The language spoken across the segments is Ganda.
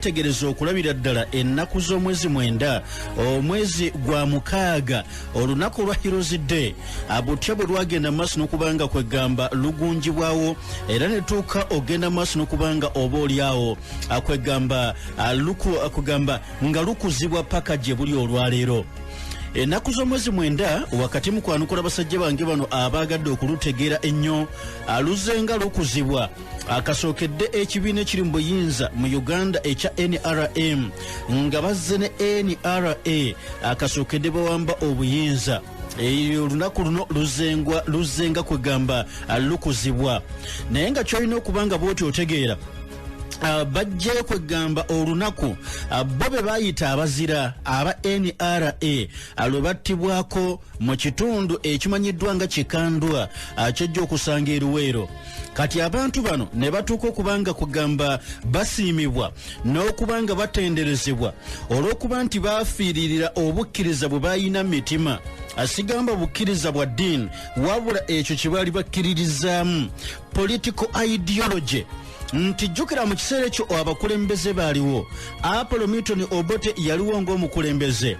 tegereza okulabira ddala ennaku z'omwezi 9 omwezi gwa mukaaga olunaku lwa Heroes Day abutya bwe lwagenda maaso n'okubanga kwegamba lugunjibwawo era ne tuuka ogenda maaso n'okubanga oba oliawo kwegamba kugamba nga lukuzibwa paka gye buli olwaleero. Ennaku z'omwezi 9 wakati mu kwanukula basajja bange bano abaagadde okulutegeera ennyo aluzenga lukuzibwa akasookedde ekibiina ekiri mu buyinza mu Uganda ekya NRM nga bazze ne NRA akasookedde bawamba obuyinza olunaku luno luzenga kwegamba lukuzibwa naye nga kyolina okubanga bwoti otegeera bajjayo kwegamba olunaku bo be bayita abazira aba NRA lwe battibwako mu kitundu ekimanyiddwa nga Kikandwa kyejja okusanga eruweero. Kati abantu bano ne batuuka okubanga kugamba basiimibwa n'okubanga batenderezebwa olw'okuba nti baafiiririra obukkiriza bwe bayina mitima asigamba bukkiriza bwa ddiini wabula ekyo kye baali bakkiririzaamu political ideology. Nti jjukira mu kiseera ekyo abakulembeze baaliwo Apollo Milton Obote yaliwo ng'omukulembeze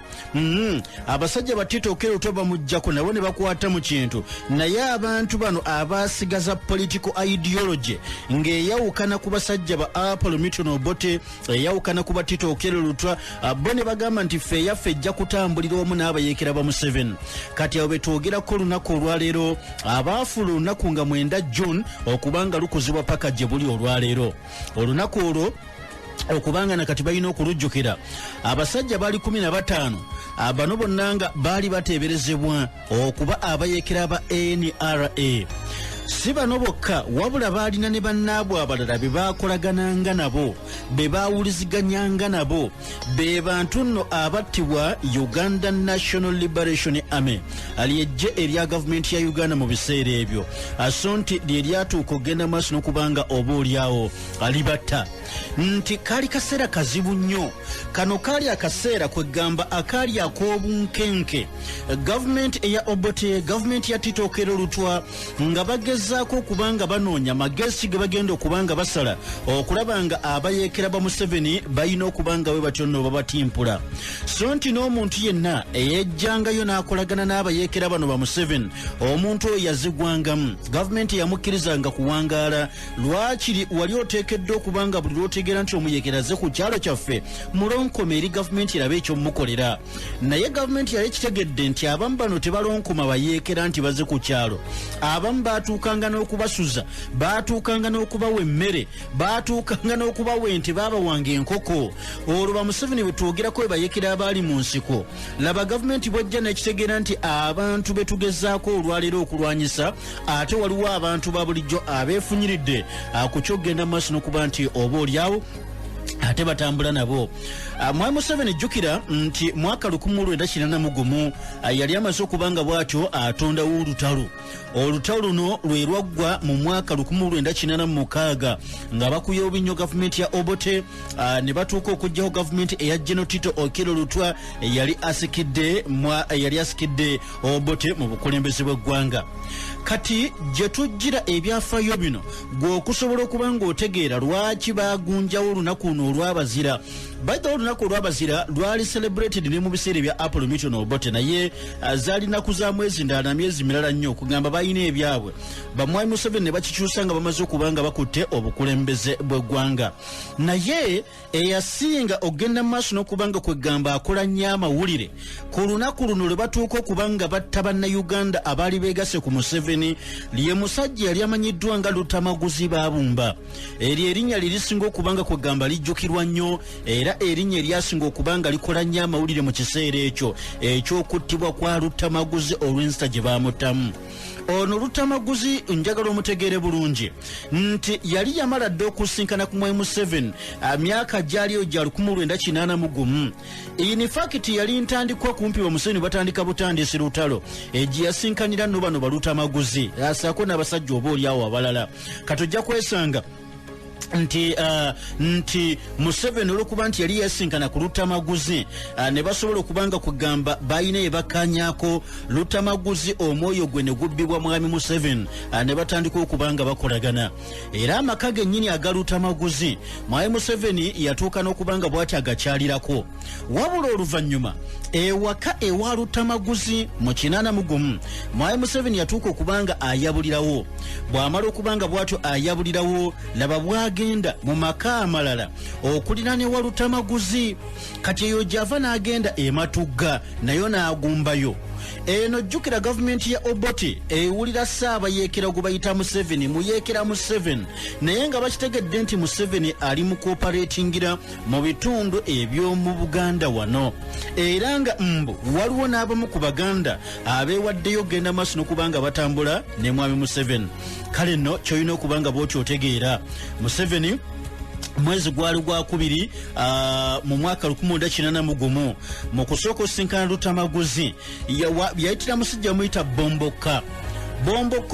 abasajja batito okero toba mujjako nabo ne bakwata mu kintu naye abantu bano abaasigaza political ideology ng'eyawukana ku basajja ba Apollo Milton Obote eyawukana ku batito okero lutwa bo ne bagamba nti ffe yaffe ejja kutambulira omu n'abayeekera ba Museveni. Kati awo betwogerako olunaku olwaleero abaafuula olunaku nga 9 June okubanga lukuzibwa paka gye buli olwaleero. Olunaku olwo okubanga nakati balina okulujjukira abasajja baali 15 bano bonna nga baali bateeberezebwa okuba abayeekera ba NRA. Si bano bokka wabula baalina ne bannaabwe abalala be baakolagananga nabo be baawuliziganyanga nabo be bantu nno abattibwa Uganda National Liberation Army alyejje erya gavumenti ya Uganda mu biseera ebyo aso nti lyelyatuuka ogenda maaso n'okubanga oba oliawo alibatta nti kaali kaseera kazibu nnyo. Kano kaali akaseera kwegamba akaali ak'obunkenke gavumenti eya Obote gavumenti ya Tito Okello Lutwa nga bagezaako okubanga banoonya magezi ge bagenda okubanga basala okulaba nga abayeekera ba Museveni balina okubanga we batyo nno babatimpula so nti n'omuntu yenna eyejjangayo n'akolagana n'abayeekera bano ba Museveni omuntu oyo yazigwangamu gavumenti yamukkirizanga kuwangaala. Lwakiri wali oteekeddwa okubanga buli lwotegeera nti omuyeekera azze ku kyalo kyaffe mulonkome eri gavumenti erabe ekyomukolera naye gavumenti yali kitegedde nti abamu bano tebalonkoma bayeekera nti bazze ku kyalo abamu baatuukanga n'okubasuza baatuukanga n'okubawa emmere baatuukanga n'okubawa ente baabawanga enkoko. Olwo ba Museveni bwe twogerako bayeekera abaali mu nsiko laba gavumenti bwajja nekitegeera nti abantu betugezaako olwaleero okulwanyisa ate waliwo abantu ba bulijjo abeefunyiridde ku kyogenda mu maaso n'okuba nti oba oliawo ate batambula nabo. Mwai Museveni jjukira nti mwaka 1981 yali amaze okubanga bw'atyo atondawo olutalo. Olutalo luno lwe lwaggwa mu mwaka 1986 nga bakuya obunnyo gavumenti ya Obote ne batuuka okugyaho gavumenti eya General Tito Okello Lutwa yali asikidde Obote mu bukulembeze bw'eggwanga. Kati gye tujjira ebyafaayo bino gwe okusobola okuba ng'otegeera lwaki baagunjawo olunaku luno olw'abazira. Baita olunaku olw'abazira lwali celebrated ne mu biseera ebya Apollo Milton Obote naye zaali nnaku za mwezi ndala na myezi mirala nnyo okugamba balina ebyabwe. Bamwai Museveni ne bakikyusa nga bamaze okubanga bakutte obukulembeze bw'eggwanga. Naye eyasinga ogenda mu maaso n'okubanga kwegamba akola nnyo amawulire ku lunaku luno lwe batuuka okubanga batta bannayuganda abaali beegase ku Museveni lye musajja yali amanyiddwa nga Lutamaguzi Babumba. Eryo erinnya lirisinga okubanga kwegamba lijjukirwa nnyo era erinnya eryasinga okubanga likola nnyo amawulire mu kiseera ekyo eky'okuttibwa kwa Lutamaguzi olw'ensita gye baamuttamu. Ono Lutamaguzi njagala omutegeere bulungi nti yali yamala dde okusinkana ku Mwai Museveni myaka gyaliyo gya 1981. In fact yali ntandikwa kumpi wa Museveni batandika butandisi lutalo gye yasinkanira nno bano ba Lutamaguzi asaako n'abasajja oba oliawo abalala. Katojja kwesanga nti Museveni olwokuba nti yali yasinkana ku Lutamaguzi ne basobola okubanga kugamba bayina ebakanyako Lutamaguzi omwoyo gwe ne gubbibwa mwami Museveni ne batandika okubanga bakolagana era amaka gennyini aga Lutamaguzi mwami Museveni yatuuka n'okubanga bw'ati agakyalirako wabula oluvannyuma ewaka ewa Lutamaguzi mu 81 mwami Museveni yatuuka okubanga ayabulirawo bw'amala okubanga bw'atyo ayabulirawo laba bw'agenda mu maka amalala okulirana ewa Lutamaguzi kati eyo gy'ava n'agenda ematugga nayo n'agumbayo eno jjukira gavumenti ya Obote ewulira Ssaabayeekera gwe bayita Museveni muyeekera Museveni naye nga bakitegedde nti Museveni ali mu kooperatingira mu bitundu eby'omu Buganda wano era nga waliwo n'abamu ku Baganda abeewaddeyo genda maaso n'okubanga batambula ne mwami Museveni kale nno ky'olina okubanga bw'otyotegeera Museveni mwezi gwali gwa kubiri mu mwaka 1981 mu kusooka osinkana Lutamaguzi yayitira musajja muyita Bomboka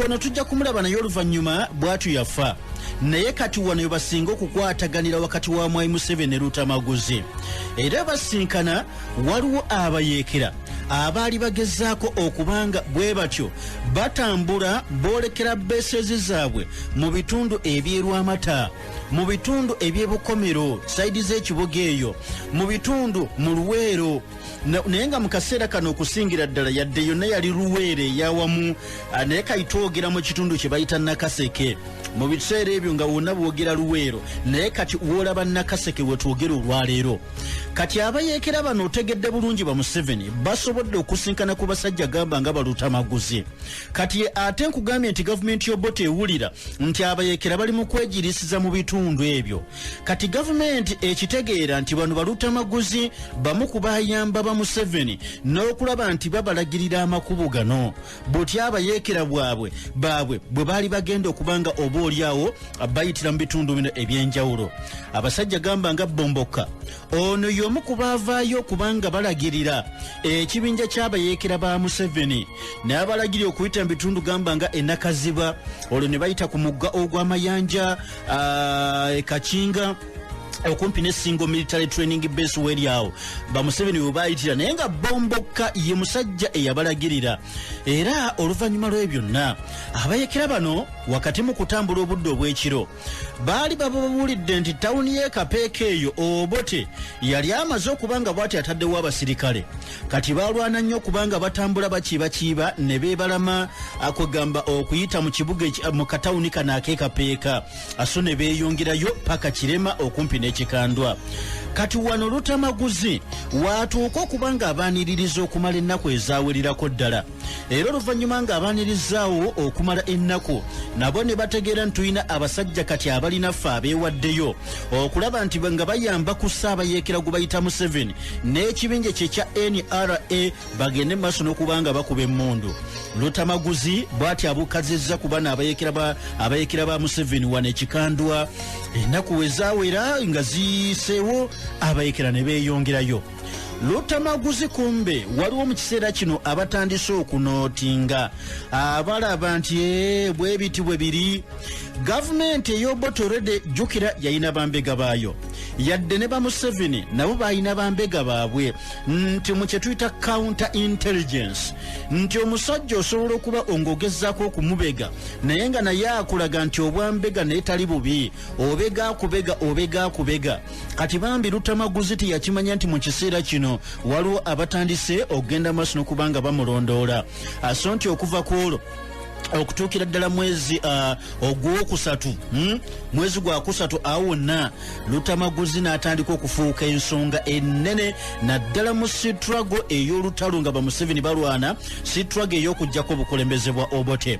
ono tujja kumulaba naye oluvannyuma bw'atu yafa naye kati wano basinga okukwataganira wakati wa mwami Museveni ne Lutamaguzi era basinkana waliwo abayeekera abaali bagezaako okubanga bwe batyo batambula boolekera beesezi zaabwe mu bitundu eby'Erwamata mu bitundu eby'Ebukomero saidi z'ekibuga eyo mu bitundu mu Luweero naye nga mu kaseera kano okusingira ddala yadde yonna yali Luweero eyawamu naye kayitoogera mu kitundu kye bayita Nakaseke mu biseera ebyo nga wonna bwogera Luweero naye kati woolaba Nakaseke wetwogera olwaleero kati abayeekera bano otegedde bulungi ba Museveni basobodde okusinkana ku basajja gamba nga Balutamaguzi kati ate nkugambye nti gavumenti y'Obote ewulira nti abayeekera bali mu kwegirisiza mu bitundu ebyo kati gavumenti ekitegeera nti bano Balutamaguzi bamu ku bayamba ba Museveni n'okulaba nti babalagirira amakubo gano butya abayeekera bwabwe bwe baali bagenda okubanga oboolyawo bayitira mu bitundu bino ebyenjawulo abasajja gamba nga Bomboka ono y'omu ku baavaayo okubanga balagirira ekibinja ky'abayeekera ba Museveni n'abalagirira okuyita mu bitundu gamba nga Enakaziba olwo ne bayita ku mugga ogw'Amayanja Kakinga okumpi ne Single Military Training Base weri awo ba Museveni we bayitira naye nga Bomboka ye musajja eyabalagirira era oluvannyuma lw'ebyo byonna abayeekera bano wakati mu kutambula obudde obw'ekiro baali babuulidde nti tawuni y'e Kapeeka eyo Obote yali amaze okubanga bw'ati ataddewo abasirikale kati baalwana nnyo okubanga batambula bakiibakiiba ne beebalama akugamba okuyita mu kibuga mu katawuni kano ak'e Kapeeka aso ne beeyongerayo paka Kirema okumpi n'Ekikandwa kati wano Lutamaguzi watuuka okubanga abaaniririza okumala ennaku ezaawerirako ddala era oluvannyuma nga abaanirizaawo okumala ennaku nabo ne bategeera nti tulina abasajja kati abalina ffe abeewaddeyo okulaba nti nga bayamba ku Ssaabayeekera gwe bayita Museveni n'ekibinja kye kya NRA bagende mu maaso n'okubanga bakuba emmundu Lutamaguzi bw'ati abukazizza ku bano abayeekera ba Museveni wano Ekikandwa ennaku wezaawera nga ziyiseewo abayeekera ne beeyongerayo Lutamaguzi kumbe waliwo mu kiseera kino abatandise okunootinga abalaba nti bwe biti bwe biri gavumenti ey'Obote olwedde jjukira yayina bambega baayo yadde ne ba Museveni nabo balina bambega baabwe nti mu kye tuyita counter intelligence nti omusajja osobola okuba ng'ogezaako okumubega naye nga naye akulaga nti obwambega naye tali bubi obega akubega kati bambi Lutamaguzi teyakimanya nti mu kiseera kino waliwo abatandise okugenda maaso n'okubanga bamulondoola aso nti okuva ku olwo okutuukira ddala mwezi ogwokusatu mwezi gwa kusatu awo wonna Lutamaguzi n'atandika okufuuka ensonga ennene naddala mu sitrago ey'olutalo nga ba Museveni balwana sitrago ey'okugjako obukulembeze bwa Obote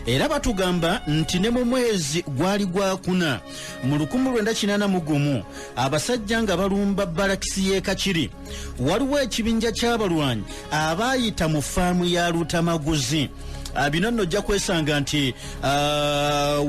era batugamba nti ne mu mwezi gwali gwa kuna mu 1981 abasajja nga balumba balakisi y'e Kakiri waliwo ekibinja ky'abalwanyi abaayita mu faamu ya Lutamaguzi bino nno ojja kwesanga nti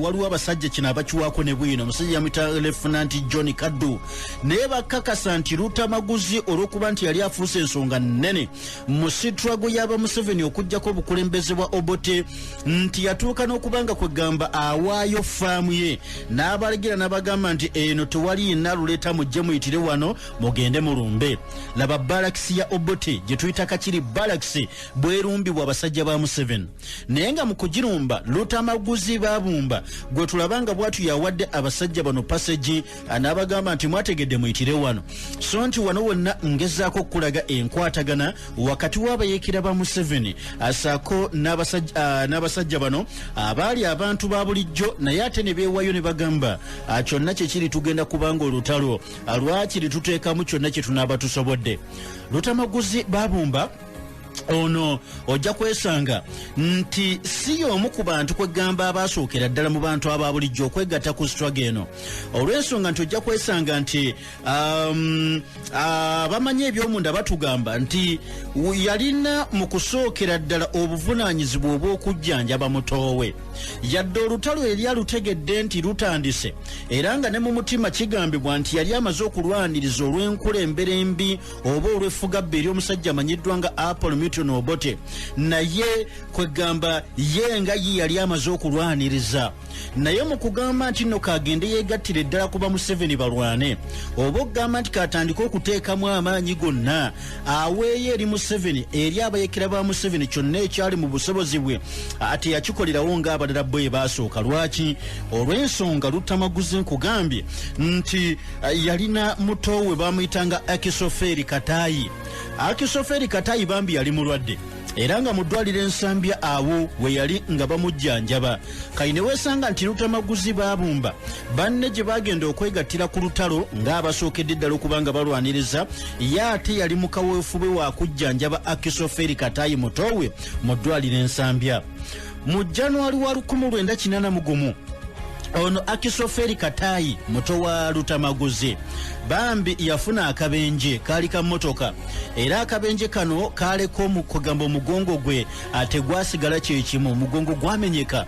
waliwo abasajja kino abakiwaako ne bwino omusajja yamuyita Lieutenant John Kaddu naye bakakasa nti Lutamaguzi olw'okuba nti yali afuuse ensonga nnene mu sitrago y'aba Museveni okujjako obukulembeze bwa Obote nti yatuuka n'okubanga kwegamba awaayo faamu ye n'abalagira n'abagamba nti eno tewali yenna luleeta mujje muyitire wano mugende mulumbe. Laba balakisi ya Obote gye tuyita Kakiri balakisi bwerumbibwa abasajja ba Museveni naye nga mu kugirumba Lutamaguzi babumba gwe tulabanga bwatu yawadde abasajja bano passage n'abagamba nti mwategedde muyitire wano so nti wano wonna ngezaako okulaga enkwatagana wakati w'abayeekera ba Museveni asaako n'abasajja bano abaali abantu ba bulijjo naye ate ne beewayo ne bagamba kyonna kyekiri tugenda kubanga olutalo lwakiri tuteekamu kyonna kye tunaaba tusobodde. Lutamaguzi babumba ono ojja kwesanga nti si y'omu ku bantu kwegamba abasookera ddala mu bantu aba bulijjo okwegatta ku struggle eno olw'ensonga nti ojja kwesanga nti bamanyi ebyomunda batugamba nti yalina mu kusookera ddala obuvunaanyizibwa obw'okujjanjaba mutoowe yadde olutalo eri alutegedde nti lutandise era nga ne mu mutima kigambibwa nti yali amaze okulwaniriza olw'enkulembera embi oba olw'effugabbi ery'omusajja amanyiddwa nga Apollo Milton Obote naye kwegamba ye nga ye yali amaze okulwaniriza naye mu kugamba nti nno kagende yeegattire ddala kuba Museveni balwane oba okugamba nti katandika okuteekamu amaanyi gonna aweeyo eri Museveni eri abayekera ba Museveni kyonna ekyali mu busobozi bwe ate yakikolerawo ng'abalala bwe baasooka. Lwaki? Olw'ensonga Lutamaguzi nkugambye nti yalina mutoowe bamuyitanga Akisoferi Katayi. Akisoferi Katayi bambi yali mulwadde era nga mu ddwaliro ensambya awo we yali nga bamujjanjaba kayine weesanga nti Lutamaguzi babumba banne gye bagenda okwegattira ku lutalo ng'abasookedde ddala okubanga balwaniriza ye ate yali mu kaweefube wa kujjanjaba Akisoferi Katayi mutoowe mu ddwaliro ensambya. Mu January wa 1981 ono Akisoferi Katayi muto wa Lutamaguzi bambi yafuna akabenje kaali ka motoka era akabenje kano kaaleko mu kugamba omugongo gwe ate gwasigala kyekimu omugongo gwamenyeka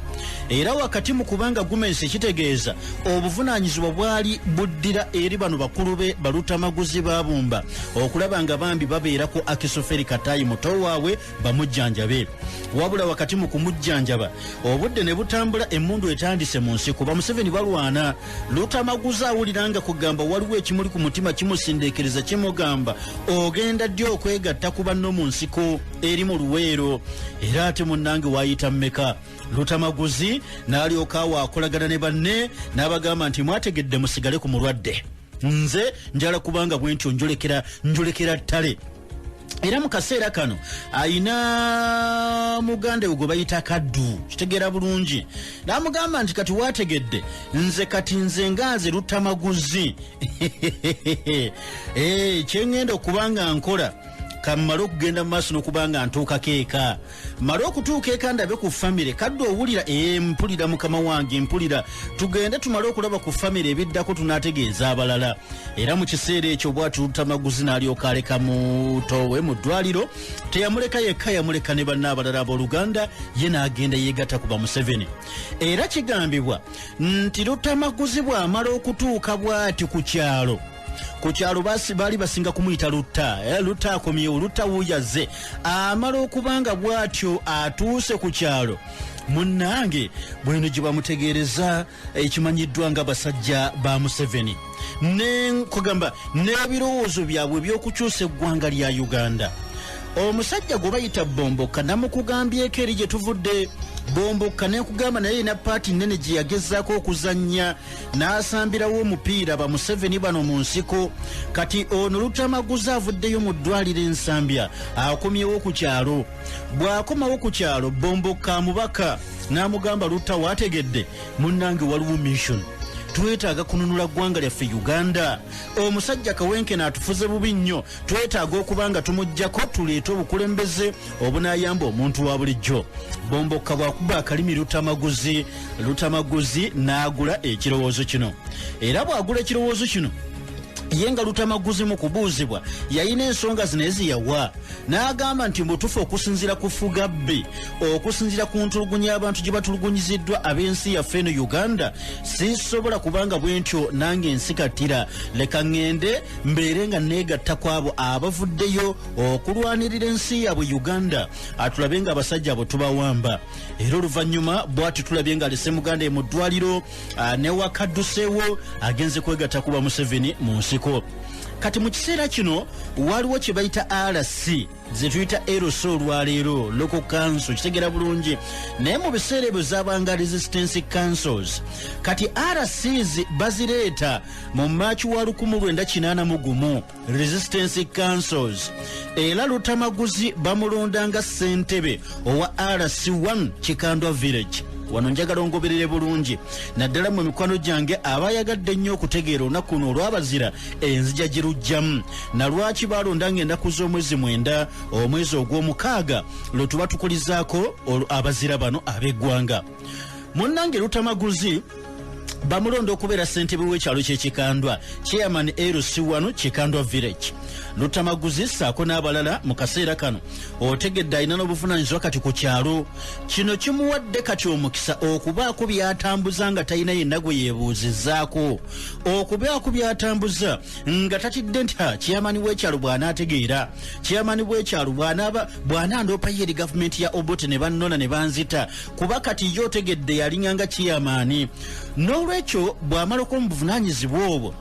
era wakati mu kubanga gumense kitegeeza obuvunaanyizibwa bwali buddira eri bano bakulu be Balutamaguzi babumba okulaba nga bambi babeerako Akisoferi Katayi muto waabwe bamujjanjabe wabula wakati mu kumujjanjaba obudde ne butambula emmundu etandise mu nsi kuba Museveni balwana. Lutamaguzi awuliranga kugamba waliwo ekimuli ku mutima kimusindeekereza kimugamba ogenda ddi okwegatta ku banno mu nsiko eri mu luweero era ate munnange waayita mmeka. Lutamaguzi n'alyoka awo akolagana ne banne n'abagamba nti mwategedde musigale ku mulwadde nze njala kubanga bwe ntyo njolekera ttale. Era mu kaseera kano ayina muganda we gwe bayita Kaddu kitegeera bulungi n'amugamba nti kati wategedde nze ngaaze Lutamaguzi kyengenda okubanga nkola kamala okugenda mu maaso n'okubanga ntuukako eka mala okutuuka eka ndabe ku famire Kaddu owulira mpulira mukama wange mpulira tugende tumale okulaba ku famire ebiddako tunaategeeza abalala. Era mu kiseera ekyo bw'ati Lutamaguzi n'alyoka aleka mutoowe mu ddwaliro teyamuleka yekka yamuleka ne banne abalala abooluganda ye n'agenda yeegatta ku ba Museveni. Era kigambibwa nti Lutamaguzi bw'amala okutuuka bw'ati ku kyalo baali basinga kumuyita Lutta akomyewo Lutta wuuyaze amala okubanga bw'atyo atuuse ku kyalo munnange bweno gye bamutegeereza ekimanyiddwa nga basajja ba Museveni kugamba n'ebirowoozo byabwe by'okukyusa eggwanga lya Uganda. Omusajja gwe bayita Bomboka namukugambyeko eri gye tuvudde Bomboka nekugamba naye na paati nnene gye yagezaako okuzannya n'asambirawo omupiira ba Museveni bano mu nsiko kati ono Lutamaguzi avuddeyo mu ddwaliro ensambya akomyewo ku kyalo. Bw'akomawo ku kyalo Bomboka amubaka n'amugamba Lutta waategedde munnange waliwo mission twetaaga kununula ggwanga lyaffe Uganda. Omusajja Kawenkene atufuze bubi nnyo twetaaga okubanga tumuggyako tuleete obukulembeze obunaayamba omuntu wa bulijjo. Bomboka bw'akuba akalimi Lutamaguzi n'agula ekirowoozo kino era bw'agula ekirowoozo kino yenga Lutamaguzi mu kubuuzibwa yayina ensonga zino eziyawa n'agamba nti mbutufu okusinziira ku Fugabbi okusinziira ku ntulugunya abantu gye batulugunyiziddwa ab'ensi yaffe eno Uganda sisobola kubanga bwentyo nange nsikatira leka ngende mbeere nga neegatta kwabo abavuddeyo okulwanirira ensi yaabwe Uganda atulabe nga abasajja abo tubawamba era oluvannyuma bw'ati tulabye nga alese Muganda mu ddwaliro ne wakadduseewo agenze kwegatta kuba Museveni mu nsiko. Kati mu kiseera kino waliwo kye bayita RC ze tuyita eroso olwaleero local council kitegera bulungi naye mu biseera ebyo zaabanga resistance councils kati RCs bazireeta mu Maachi wa 1981 resistance councils era Lutamaguzi bamulondanga ssentebe owa RC1 Kikandwa village. Wano njagala ongoberere bulungi naddala mu mikwano gyange abayagadde nnyo okutegeera olunaku luno olwabazira enzija gye lujjamu na lwaki balondanga ennaku z'omwezi 9 omwezi ogw'omukaaga lwe tuba tukulizaako abazira bano ab'eggwanga. Munnange Lutamaguzi bamulonda okubeera ssentebe w'ekyalo ky'Ekikandwa chairman LC1 Kikandwa village. Lutamaguzi saako n'abalala mu kaseera kano otegedde alina n'obuvunaanyizibwa kati ku kyalo kino kimuwadde kati omukisa okubaako byatambuza nga talina yenna gwe yeebuuzizzaako okubaako byatambuza nga tatidde nti chairman w'ekyalo bw'anaategeera chairman w'ekyalo bw'anaandoopa ye eri gavumenti ya Obote ne bannona ne banzita kuba kati yo otegedde yalinganga chairman n'olwekyo bw'amalako mu buvunaanyizibwa obwo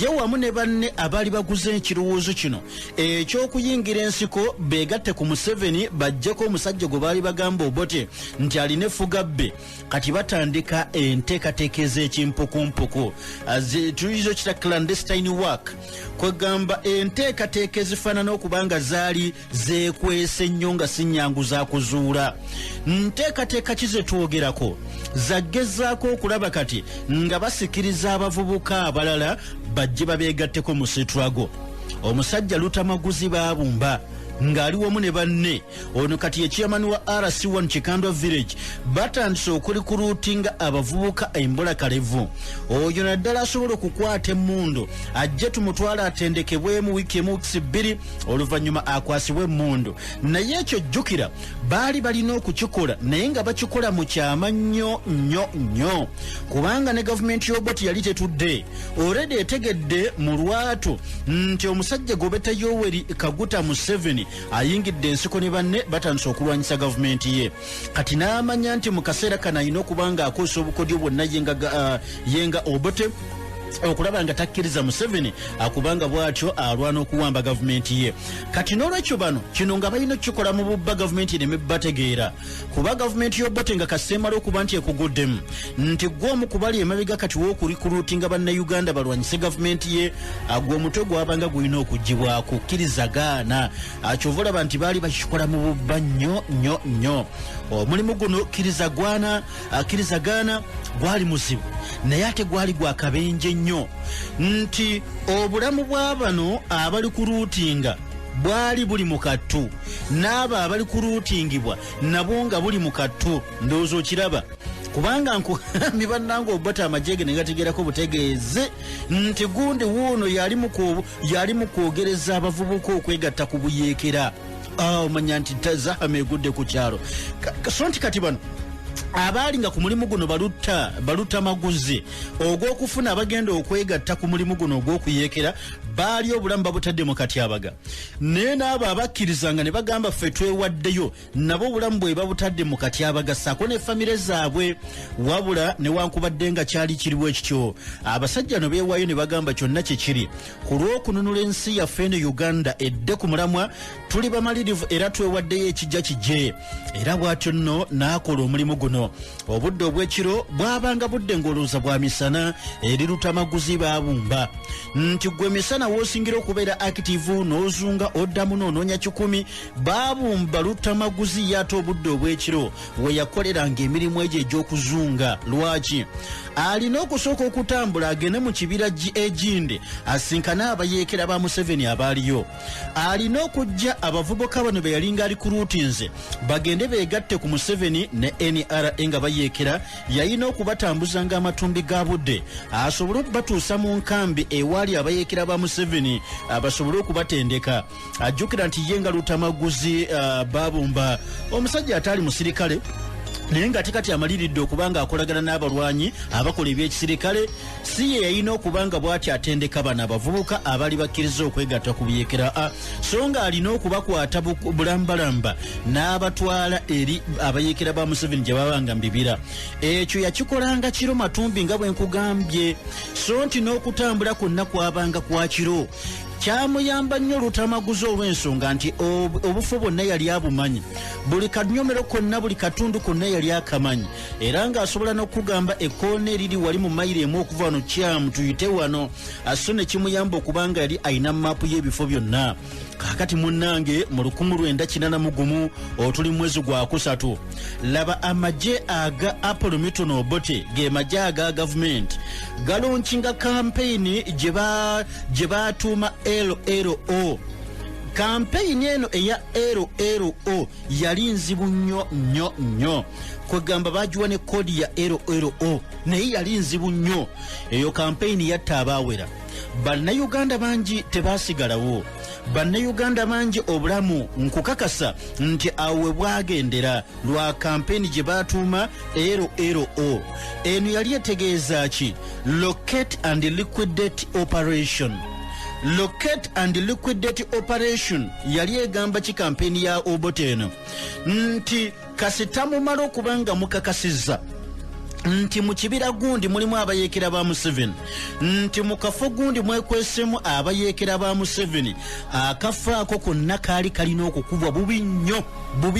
ye wamu ne banne abaali baguze ekirowoozo kino eky'okuyingira ensiko beegatte ku Museveni bajjeko omusajja gwe baali bagamba Obote nti alina Fugabbe kati batandika enteekateeka ez'ekimpukumpuku tuyizo kita clandestine work kwegamba enteekateeka ezifaanana okubanga zaali zeekwese nnyo nga si nnyangu za kuzuula nteekateeka ki ze twogerako zaggezaako okulaba kati nga basikiriza abavubuka abalala bajje babeegatteko mu Struggle. Omusajja Lutamaguzi baabumba ng'ali wamu ne banne ono kati ye chairman wa RC1 Kikandwa village batandise okulikuruutinga abavubuka embola kalevu oyo naddala asobola okukwata emmundu ajje tumutwala atendekebwemu wiiki emu wiiki bbiri oluvannyuma akwasibwe emmundu naye ekyo jjukira baali balina okukikola naye nga bakikola mu kyama nnyo nnyo nnyo kubanga ne gavumenti y'Obote yali tetudde already etegedde mu lwatu nti omusajja Gobeta Yoweri Kaguta Museveni ayingidde ensiko ne banne batandise okulwanyisa gavumenti ye kati n'amanya nti mu kaseera kano alina okubanga akozesa obukodyo bwonna yenga Obote okulaba nga takkiriza Museveni akubanga bw'atyo alwana okuwamba gavumenti ye kati n'olwekyo bano kino nga balina okukikola mu bubba gavumenti ereme bategeera kuba gavumenti y'Obote nga kasemala okuba nti ekuguddemu nti gw'omu kubali emabega kati w'okurikuruutinga bannayuganda balwanyise gavumenti ye gwe omutwe gwabanga gulina okuggibwako kkirizagaana kyova olaba nti baali bakikola mu bubba nnyo nnyo nnyo omulimu guno kkirizagaana gwali muzibu naye ate gwali gwa kabenje nnyo nti obulamu bwa bano abali ku ruutinga bwali buli mu kattu n'abo abali ku ruutingibwa nabo nga buli mu kattu ndowooza okiraba kubanga nkugambi bannange Obote amajege ne gategerako butegeeze nti gundi wuuno yali mu kwogereza abavubuka okwegatta ku buyeekera omanya nti zahama egudde ku kyalo so nti kati bano abaali nga ku mulimu guno Lutamaguzi ogw'okufuna abagenda okwegatta ku mulimu guno ogw'okuyeekera baali obulamu babutadde mu katyabaga naye n'abo abakkirizanga ne bagamba ffe twewaddeyo nabo obulamu bwe babutadde mu katyabaga ssaako ne famire zaabwe wabula newankubadde nga kyali kiriwo ekityo abasajja no beewaayo ne bagamba kyonna kye kiri ku lw'okununula ensi yaffe eno Uganda edde ku mulamwa tuli bamalirivu era twewaddeyo ekijja kijje era bw'atyo nno n'akola omulimu guno obudde obw'ekiro bwabanga budde ng'olowooza bwa misana eri Lutamaguzi baabumba nti gwe misana w'osingira okubeera active n'ozunga oddamu n'onoonya 10 baabumba Lutamaguzi yaate obudde obw'ekiro we yakoleranga emirimu egyo egy'okuzunga lwaki alina okusooka okutambula agende mu kibira egindi asinkane abayeekera ba Museveni abaaliyo alina okujja abavubuka bano be yalinga ali ku ruutinze bagende beegatte ku Museveni ne NRM NRA nga bayeekera yalina okubatambuza ng'amatumbi ga budde asobole okubatuusa mu nkambi ewaali abayeekera ba Museveni basobole okubatendeka. Ajjukira nti ye nga Lutamaguzi Babumba omusajja ataali musirikale naye nga kati amaliridde okubanga akolagana n'abalwanyi abakola ebyekisirikale, si ye yalina okubanga bw'ati atendeka bano abavubuka abali bakkiriza okwegatta ku byekera so nga alina okubakwata bulambalamba n'abatwala eri abayeekera ba Museveni gye babanga mbibira. Ekyo yakikolanga kiro Matumbi nga bwe nkugambye, so nti n'okutambula kwonna kwabanga kwa kiro. Kyamuyamba nnyo Lutamaguzi olw'ensonga nti obufu bwonna yali abumanyi, buli kanyomero konna, buli katundu konna yali akamanyi, era ng'asobola n'okugamba ekkoona eriri wali mu mayiro emu okuva wano kyamu tuyite wano, so ne kimuyamba okubanga yali ayina maapu y'ebifo byonna. Kakati munnange mu 1981 otuli mwezi gwa kusatu, laba amagye aga Apollo Milton Obote ge magye aga gavumenti galonkinga kampeyini gye baatuuma LLO. Kampeyini eno eya LLO yali nzibu nnyo kwegamba bagiwa ne kodi ya LLO naye yali nzibu nnyo. Eyo kampeyini yatta abaawera. Bannayuganda bangi tebaasigalawo, bannayuganda bangi obulamu nkukakasa nti awe bwagendera lwa kampeni gye baatuuma LLO. Eno yali etegeeza ki? Locate and liquidate operation. Locate and liquidate operation yali egamba ki kampeni ya Obote eno? Nti kasita mumala okubanga mukakasizza nti mu kibira gundi mulimu abayeekera ba Museveni, nti mu kafo gundi mwekwesemu abayeekera ba Museveni, akafo ako konna kaali kalina okukubwa bubi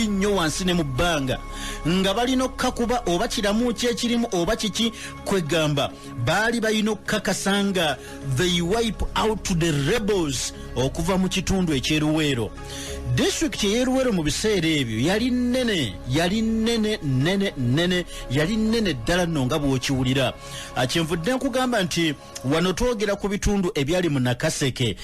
nnyo wansi ne mu bbanga, nga balina okkakuba oba kiramu kyekirimu oba kiki, kwegamba baali balina okkakasanga they wipe out to the rebels okuva mu kitundu ekyeruweero. District y'eruweero mu biseera ebyo yali nnene ddala nno nga bw'okiwulira. Kyenvudde nkugamba nti wano twogera ku bitundu ebyali mu Nakaseke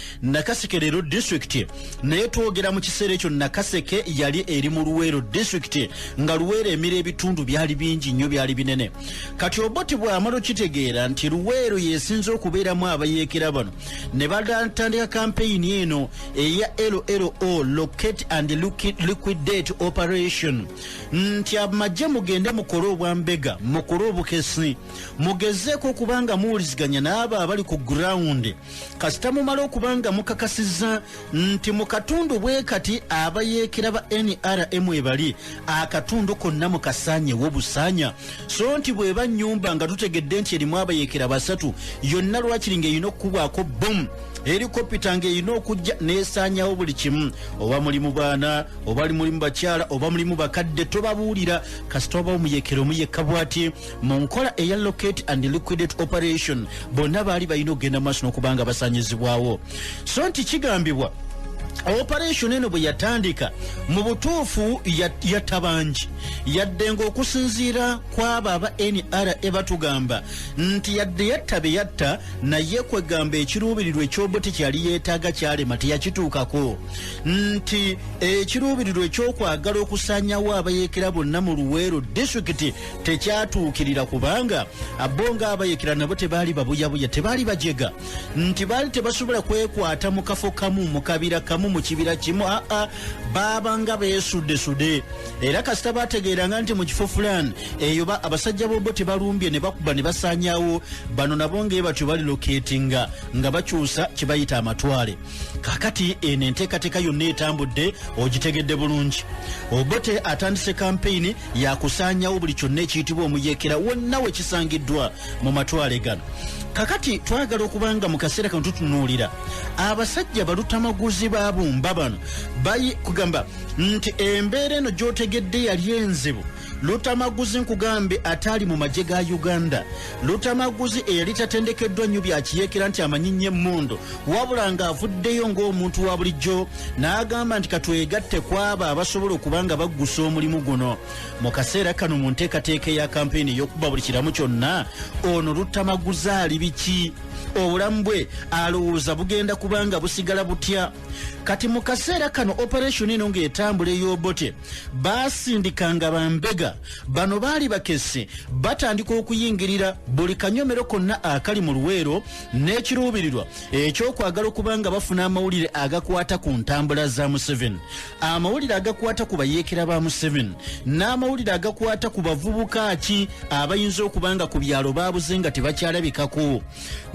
leero district, naye twogera mu kiseera ekyo Nakaseke yali eri mu Luweero district, nga Luweero emira ebitundu byali bingi nnyo, byali binene. Kati Obote bw'amala okitegeera nti Luweero yeesinza okubeeramu abayeekera bano, ne batandika kampeyini eno eya LLO, Locate and Liquidate Operation, nti amagye mugende mukole obwambega, mukole obukesi, mugezeeko okubanga muwuliziganya n'abo abali ku ground, kasita mumala okubanga mukakasiza nti mu katundu bwe kati abayeekera ba NRM ebali, akatundu konna mukasaanyewo busaanya, so nti bw'eba nnyumba nga tutegedde nti erimu abayeekera basatu, yonna lwakiri ng'erina okukubwako bomu, helikopita ng'erina okujja neesaanyawo buli kimu, oba mulimu baana, oba mulimu bakyala, oba mulimu bakadde, tobabuulira kasita oba omuyeekera omuyekka bw'ati mu nkola eya Locate and Liquidate Operation, bonna baali balina okugenda maaso n'okubanga basaanyizibwawo. So nti kigambibwa operation eno bwe yatandika mu butuufu yatta bangi, yadde ng'okusinziira kw'abo aba NRA batugamba nti yadde yatta be yatta, naye kwegamba ekiruubirirwa eky'Obote kyali yeetaaga kyalema teyakituukako, nti ekiruubirirwa ekyokwagala okusaanyawo abayeekera bonna mu Luweero district tekyatuukirira, kubanga bo ng'abayeekera nabo tebaali babuyabuya, tebaali bajega, nti baali tebasobola kwekwata mu kafo kamu, mu kabira kamu, mu kibira kimu, baabanga beesudde, era kasita bategeeranga nti mu kifo fulani eyo abasajja b'Obote balumbye ne bakuba ne basaanyaawo, bano nabo ng'ebatyo bali locatinga nga bakyusa kibayita amatwale. Kakati eno enteekateeka yonna etambudde, ogitegedde bulungi. Obote atandise kampeyini yakusaanyawo buli kyonna ekiyitibwa omuyeekera wonna we kisangiddwa mu matwale gano. Kakati twagala okubanga mu kaseera kano tutunuulira abasajja balutamaguzi babumba bano kugamba nti embeera eno gy'otegedde yali enzibu. Lutamaguzi nkugambe ataali mu magye ga Uganda, Lutamaguzi eyali tatendekeddwa nnyo bya kiyeekera nti amanyi nnyo emmundu, wabula ng'avuddeyo ng'omuntu wa bulijjo n'agamba nti katwegatte kwabo abasobola okubanga baggusa omulimu guno. Mu kaseera kano mu nteekateeka ya kampeyini ey'okuba buli kiramu kyonna, ono Lutamaguzi ali biki? Obulamu bwe alowooza bugenda kubanga busigala butya? Kati mu kaseera kano operation eno ng'etambula ey'Obote baasindikanga bambega Uganda bano baali bakesse batandika okuyingirira buli kanyomero konna akali mu Luweero n'ekiruubirirwa ekyokwagala okubanga bafuna amawulire agakwata ku ntambula za Museveni, amawulire agakwata ku bayeekera ba Museveni, n'amawulire agakwata ku bavubuka ki abayinza okubanga ku byalo baabuze nga tebakyalabikako.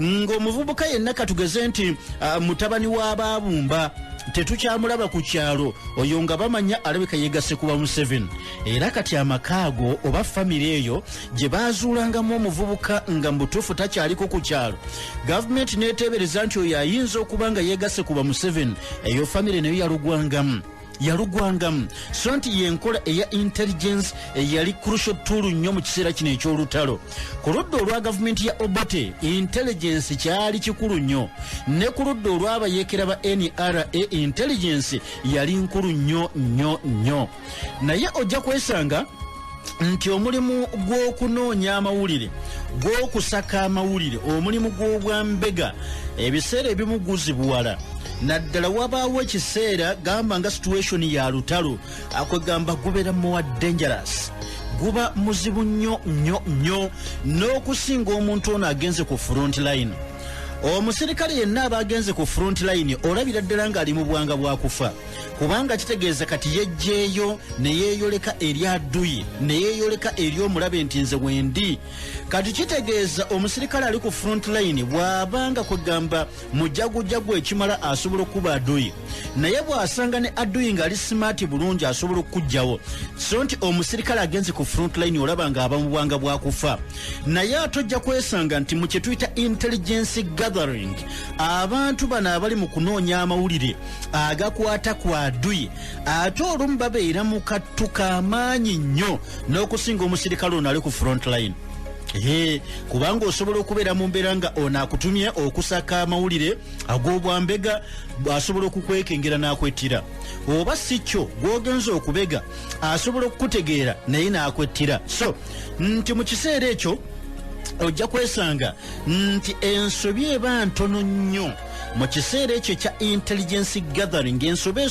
Ng'omuvubuka yenna katugeze nti mutabani wa Baabumba tetukyamulaba ku kyalo, oyo nga bamanya alabika yegasse kuba Museveni. Era kati amakaago oba famire eyo gye baazuulangamu omuvubuka nga mbutuufu takyaliko ku kyalo, gavumenti neeteebereza nti oyo ayinza okuba nga yegasse kuba Museveni, eyo famire nayo yalugwangamu so nti yenkola eya intelligence eyali crucial tool nnyo mu kiseera kino eky'olutalo. Ku ludda olwa gavumenti ya Obote intelligence kyali kikulu nnyo, ne ku ludda olw'abayeekera ba NRA intelligence yali nkulu nnyo. Naye ojja kwesanga nti omulimu gw'okunoonya amawulire, gw'okusaka amawulire, omulimu gw'obwambega ebiseera ebimu guzibuwala. Naddala wabaawo ekiseera gamba nga situation ya lutalo akwegamba gubeera more dangerous, guba muzibu nnyo n'okusinga omuntu ono agenze ku front line. Omusirikale yenna aba agenze ku front line olabira ddala ng'ali mu bwanga bwa kufa, kubanga kitegeeza kati yejjeeyo ne yeeyoleka eri adduyi, ne yeeyoleka eri omulabe nti nze wendi. Kati kitegeeza omusirikale ali ku front line bw'abanga kwegamba mujagujagu ekimala asobola okuba adduyi, naye bw'asanga ne adduyi ng'ali smart bulungi asobola okujjawo. So nti omusirikale agenze ku front line olaba ng'aba mu bwanga bwa kufa. Naye atojja kwesanga nti mu kye tuyita intelligence gathering, abantu bano abali mu kunoonya amawulire agakwata ku adduyi ate olumu babeera mu kattu k'amaanyi nnyo n'okusinga omusirikale ono ali ku front line. Kubanga osobola okubeera mu mbeera nga ono akutumye okusaka amawulire ag'obwambega, asobola okukwekengera n'akwettira, oba si kyo gw'ogenza okubega asobola okukutegeera naye n'akwettira. So nti mu kiseera ekyo ojja kwesanga nti ensobi eba ntono nnyo mu kiseera ekyo kya intelligence gathering. Ensobi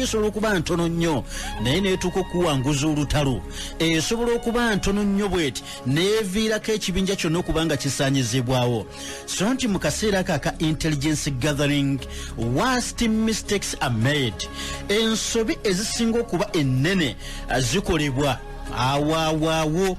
esobola okuba ntono nnyo naye neetuuka okuwanguza olutalo, esobola okuba ntono nnyo bweti neeviirako ekibinja kyonna okuba nga kisaanyizibwawo. So nti mu kaseera ako aka intelligence gathering worst mistakes are made. Ensobi ezisinga okuba ennene zikolebwa awawaawo.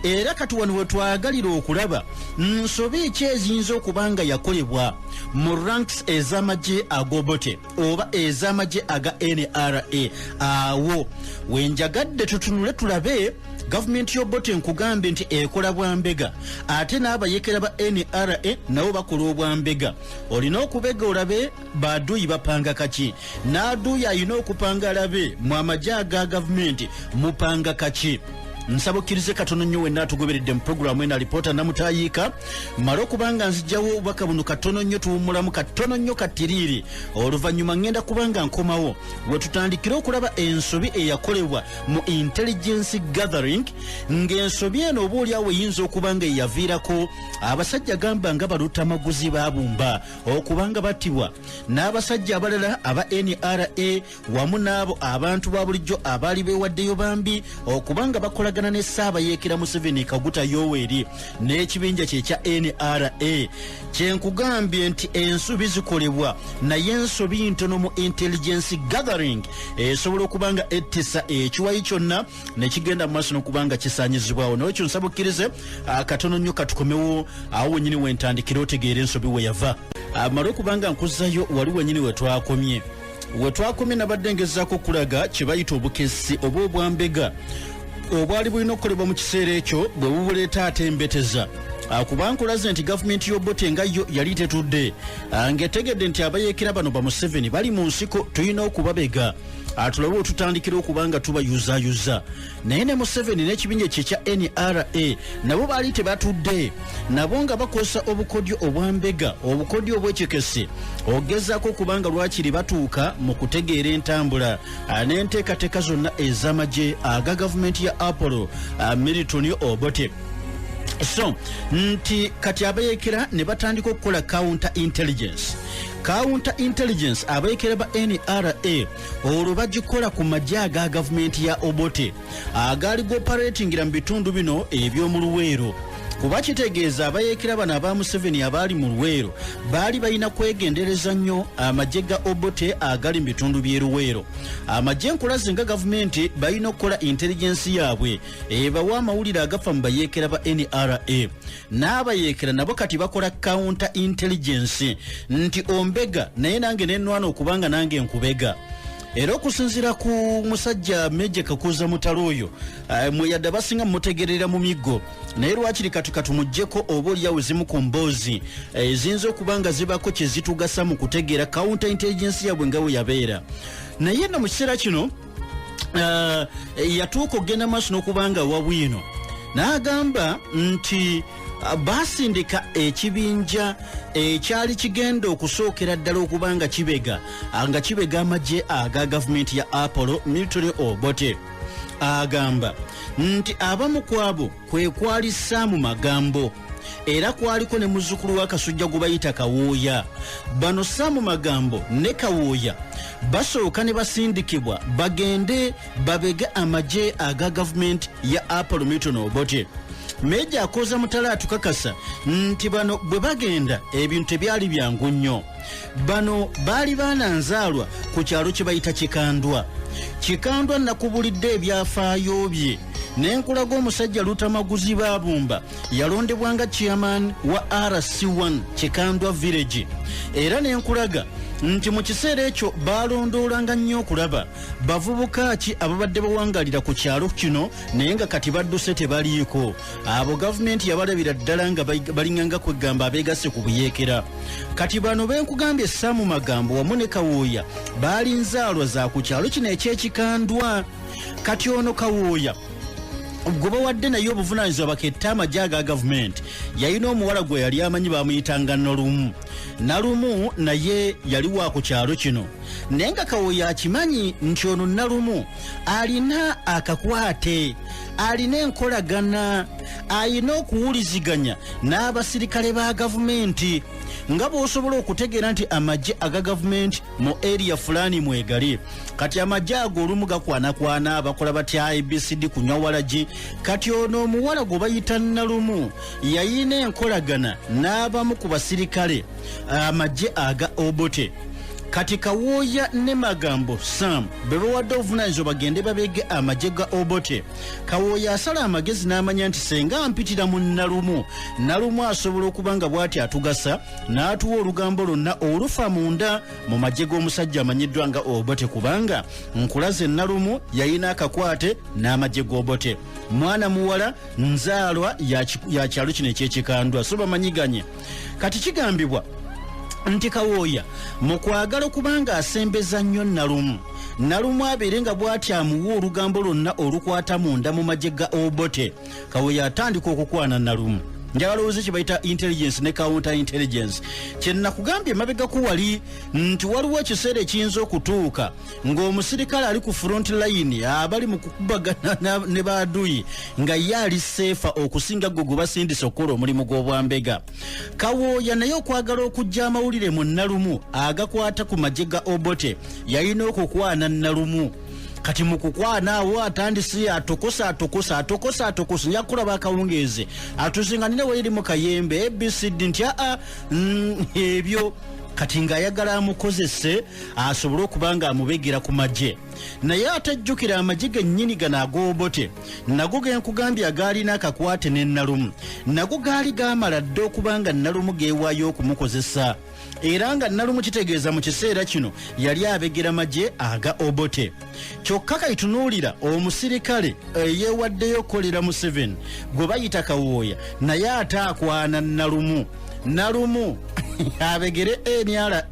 Era kati wano we twagalira okulaba nsobi ki eziyinza okuba nga yakolebwa mu ranks ez'amagye ag'Obote oba ez'amagye aga NRA. Awo wenjagadde tutunule tulabe gavumenti y'Obote nkugambe nti ekola bwambega, ate n'abayeekera ba NRA nabo bakola obwambega. Olina okubega olabe baduyi bapanga kaki, n'aduyi ayina okupanga alabe mu amagye aga gavumenti mupanga kaki. Nsaba okkirize katono nnyo wenna atugoberedde mu puroguramu ena alipoota namutayiika mala okubanga nzijjawo obubaka buno katono nnyo tuwummulamu katono nnyo kattiriiri, oluvannyuma ngenda kubanga nkomawo we tutandikire okulaba ensobi eyakolebwa mu intelligence gathering, ng'ensobi eno oba oliawo eyinza okuba nga eyaviirako abasajja gamba nga balutamaguzi Baabumba okubanga battibwa, n'abasajja abalala aba NRA wamu n'abo abantu ba bulijjo abaali beewaddeyo bambi okubanga bakolagana ne Ssaabayeekera Museveni Kaguta Yoweri n'ekibinja kye kya NRA. Kyenkugambye nti ensobi zikolebwa, naye ensobi ntono mu intelligence gathering esobola okuba nga ettisa ekiwayi kyonna ne kigenda mu maaso n'okubanga kisaanyizibwawo. N'ekyo nsaba okkirize katono nnyo katukomewo awo wennyini wentandikira otegeera ensobi we yava. Amala okubanga nkuzzayo wali wennyini we twakomye nabadde ngezaako okulaga kye bayita obukessi oba obwambega obwali bulina okukolebwa mu kiseera ekyo bwe bubuleeta ate embeteza. Kuba nkulaze nti gavumenti y'Obote nga yo yali tetudde ng'etegedde nti abayeekera bano ba Museveni bali mu nsiko, tulina okubabega tulabe otutandikira okuba nga tubayuzaayuza. Naye ne Museveni n'ekibinja kye kya NRA nabo baali tebatudde, nabo nga bakosa obukodyo obwambega, obukodyo obwekikese ogezaako okubanga lwakiri batuuka mu kutegeera entambula n'enteekateeka zonna ez'amagye aga gavumenti ya Apollo Milton Obote. So nti kati abayeekera ne batandika okukola counter intelligence. counter intelligence abeekera ba NRA olwo bagikola ku magye aga gavumenti ya Obote agaali gooperatingira mu bitundu bino eby'omu Luweero. Kuba kitegeeza abayeekera bano aba Museveni abaali mu Luweero baali balina kwegendereza nnyo amagye ga Obote agali mu bitundu by'e Luweero. Amagye nkulaze nga gavumenti balina okukola intelligence yaabwe ebawa amawulire agafa mu bayeekera ba NRA. N'abayeekera nabo kati bakola counter intelligence nti ombega naye nange nennwana okubanga nange nkubega. Era okusinziira ku musajja Meje Kakuza Mutalo oyo mweyadde basinga mutegerera mu miggo naye lwakiri katukatu mujjeko oba oliyawo zimu ku mboozi eziyinza okubanga zibako kye zitugasa mu kutegeera counter intelligence yabwe nga bwe yabeera. Naye na mu kiseera kino yatuuka okgenda maaso n'okubanga wabwino n'agamba nti basindika ekibinja ekyali kigenda okusookera ddala okubanga kibega amagye aga gavumenti ya Apollo Milton Obote. Agamba nti abamu kwabo kwe kwali Saamu Magambo era kwaliko ne muzzukulu wa Kasujja gwe bayita Kawooya. Bano Saamu Magambo ne Kawooya basooka ne basindikibwa bagende babege amagye aga gavumenti ya Apollo Milton Obote. Meja akoza Mutala atukakasa nti bano bwe bagenda ebintu tebyali byangu nnyo. Bano baali baananzaalwa ku kyalo kye bayita Kikandwa. Kikandwa nakubulidde ebyafaayo bye n'enkulaga omusajja Lutamaguzi Babumba yalondebwanga chairman wa RC1 Kikandwa Village. Era n'enkulaga nti mu kiseera ekyo balondoolanga nnyo okulaba bavubuka ki ababadde bawangalira ku kyalo kino naye nga kati badduse tebaliiko. Abo gavumenti yabalabira ddala nga balinganga kwegamba abeegasse ku buyeekera. Kati bano benkugambye Saamu Magambo wamu ne Kawooya baali nzaalwa za ku kyalo kino eky'Ekikandwa. Kati ono Kawooya gwe bawadde naye obuvunaanyizibwa bakette amagye aga gavumenti yalina omuwala gwe yali amanyi bamuyitanga Nalumu. Nalumu naye yali wa ku kyalo kino naye nga Kawooya akimanyi nti ono Nalumu alina akakwate, alina enkolagana, alina okuwuliziganya n'abasirikale ba gavumenti nga bw'osobola okutegeera nti amagye aga gavumenti mu area fulani mwegali. Kati amagye ago olumu gakwanakwana bakola batya ABCD kunywa walagi. Kati ono omuwala gwe bayita Nalumu yayina enkolagana n'abamu ku basirikale amagye aga Obote. Kati Kawooya ne Magambo Sam be bawadde obuvunaanyizibwa bagende babege amagye ga Obote. Kawooya asala amagezi n'amanya nti senga mpitira mu Nalumu, Nalumu asobola okuba nga bw'ati atugasa n'atuwa olugambo lwonna olufa munda mu magye g'omusajja amanyiddwa nga Obote kubanga nkulaze Nalumu yayina akakwate n'amagye g'Obote. Mwana muwala nzaalwa ya kyalo kino eky'Ekikandwa so bamanyiganye. Kati kigambibwa nti Kawooya mu kwagala okubanga asembeza nnyo Nalumu, Nalumu abeere nga bw'ati amuwa olugambo lwonna olukwata munda mu magye ga Obote. Kawooya atandika okukwana Nalumu. Njagala oze kye bayita intelligence ne counter intelligence. Kye nakugambye emabega ku wali nti waliwo ekiseera ekiyinza okutuuka ng'omusirikale ali ku front line abali mu kukubagana ne baaduyi nga ye ali seefa okusinga gwe gwe basindise okukola omulimu gw'obwambega. Kawooya naye okwagala okujja amawulire mu Nalumu agakwata ku magye ga Obote yalina okukwana Nalumu. Kati mukukwana awo atandise atokosa nyakulaba akawungeeze atuzinganire weeri mu kayembe ABCD nti ebyo kati ng'ayagala amukozese asobole okubanga amubegera ku magye. Naye atajjukira amagye gennyini gano ag'Obote nago genkugambye agaalina akakwate ne Nalumu nago gaali gaamala dde okubanga Nalumu geewaayo okumukozesa. Era nga Nalumu kitegeeza mu kiseera kino yali abegera magye aga Obote. Kyokka kayitunuulira omusirikale yeewaddeyo okukolera Museveni gwe bayita Kawooya naye ate akwana Nalumu abegere NRA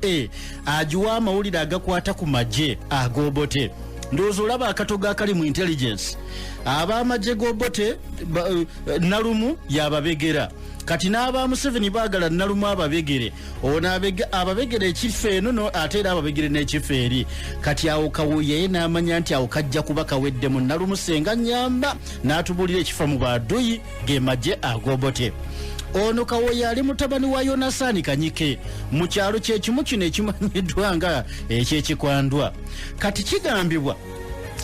agiwa amawulire agakwata ku magye ag'Obote. Ndowooza olaba akatogo akali mu intelligence. Ab'amagye g'Obote Nalumu yababegera. Kati n'aba Museveni baagala Nalumu ababegere. Ono ababegere ekifo eno no ate era ababegere n'ekifo eri. Kati awo Kawooya ye n'amanya nti awo kajja kuba kawedde mu Nalumu senga nyamba n'atubulira ekifo mu baduyi ge magye ag'Obote. ono Kawoya ali mutabani wa Yonasani Kanyike mu kyalo kyekimu kino ekimanyiddwa nga ekyekikwandwa. Kati kigambibwa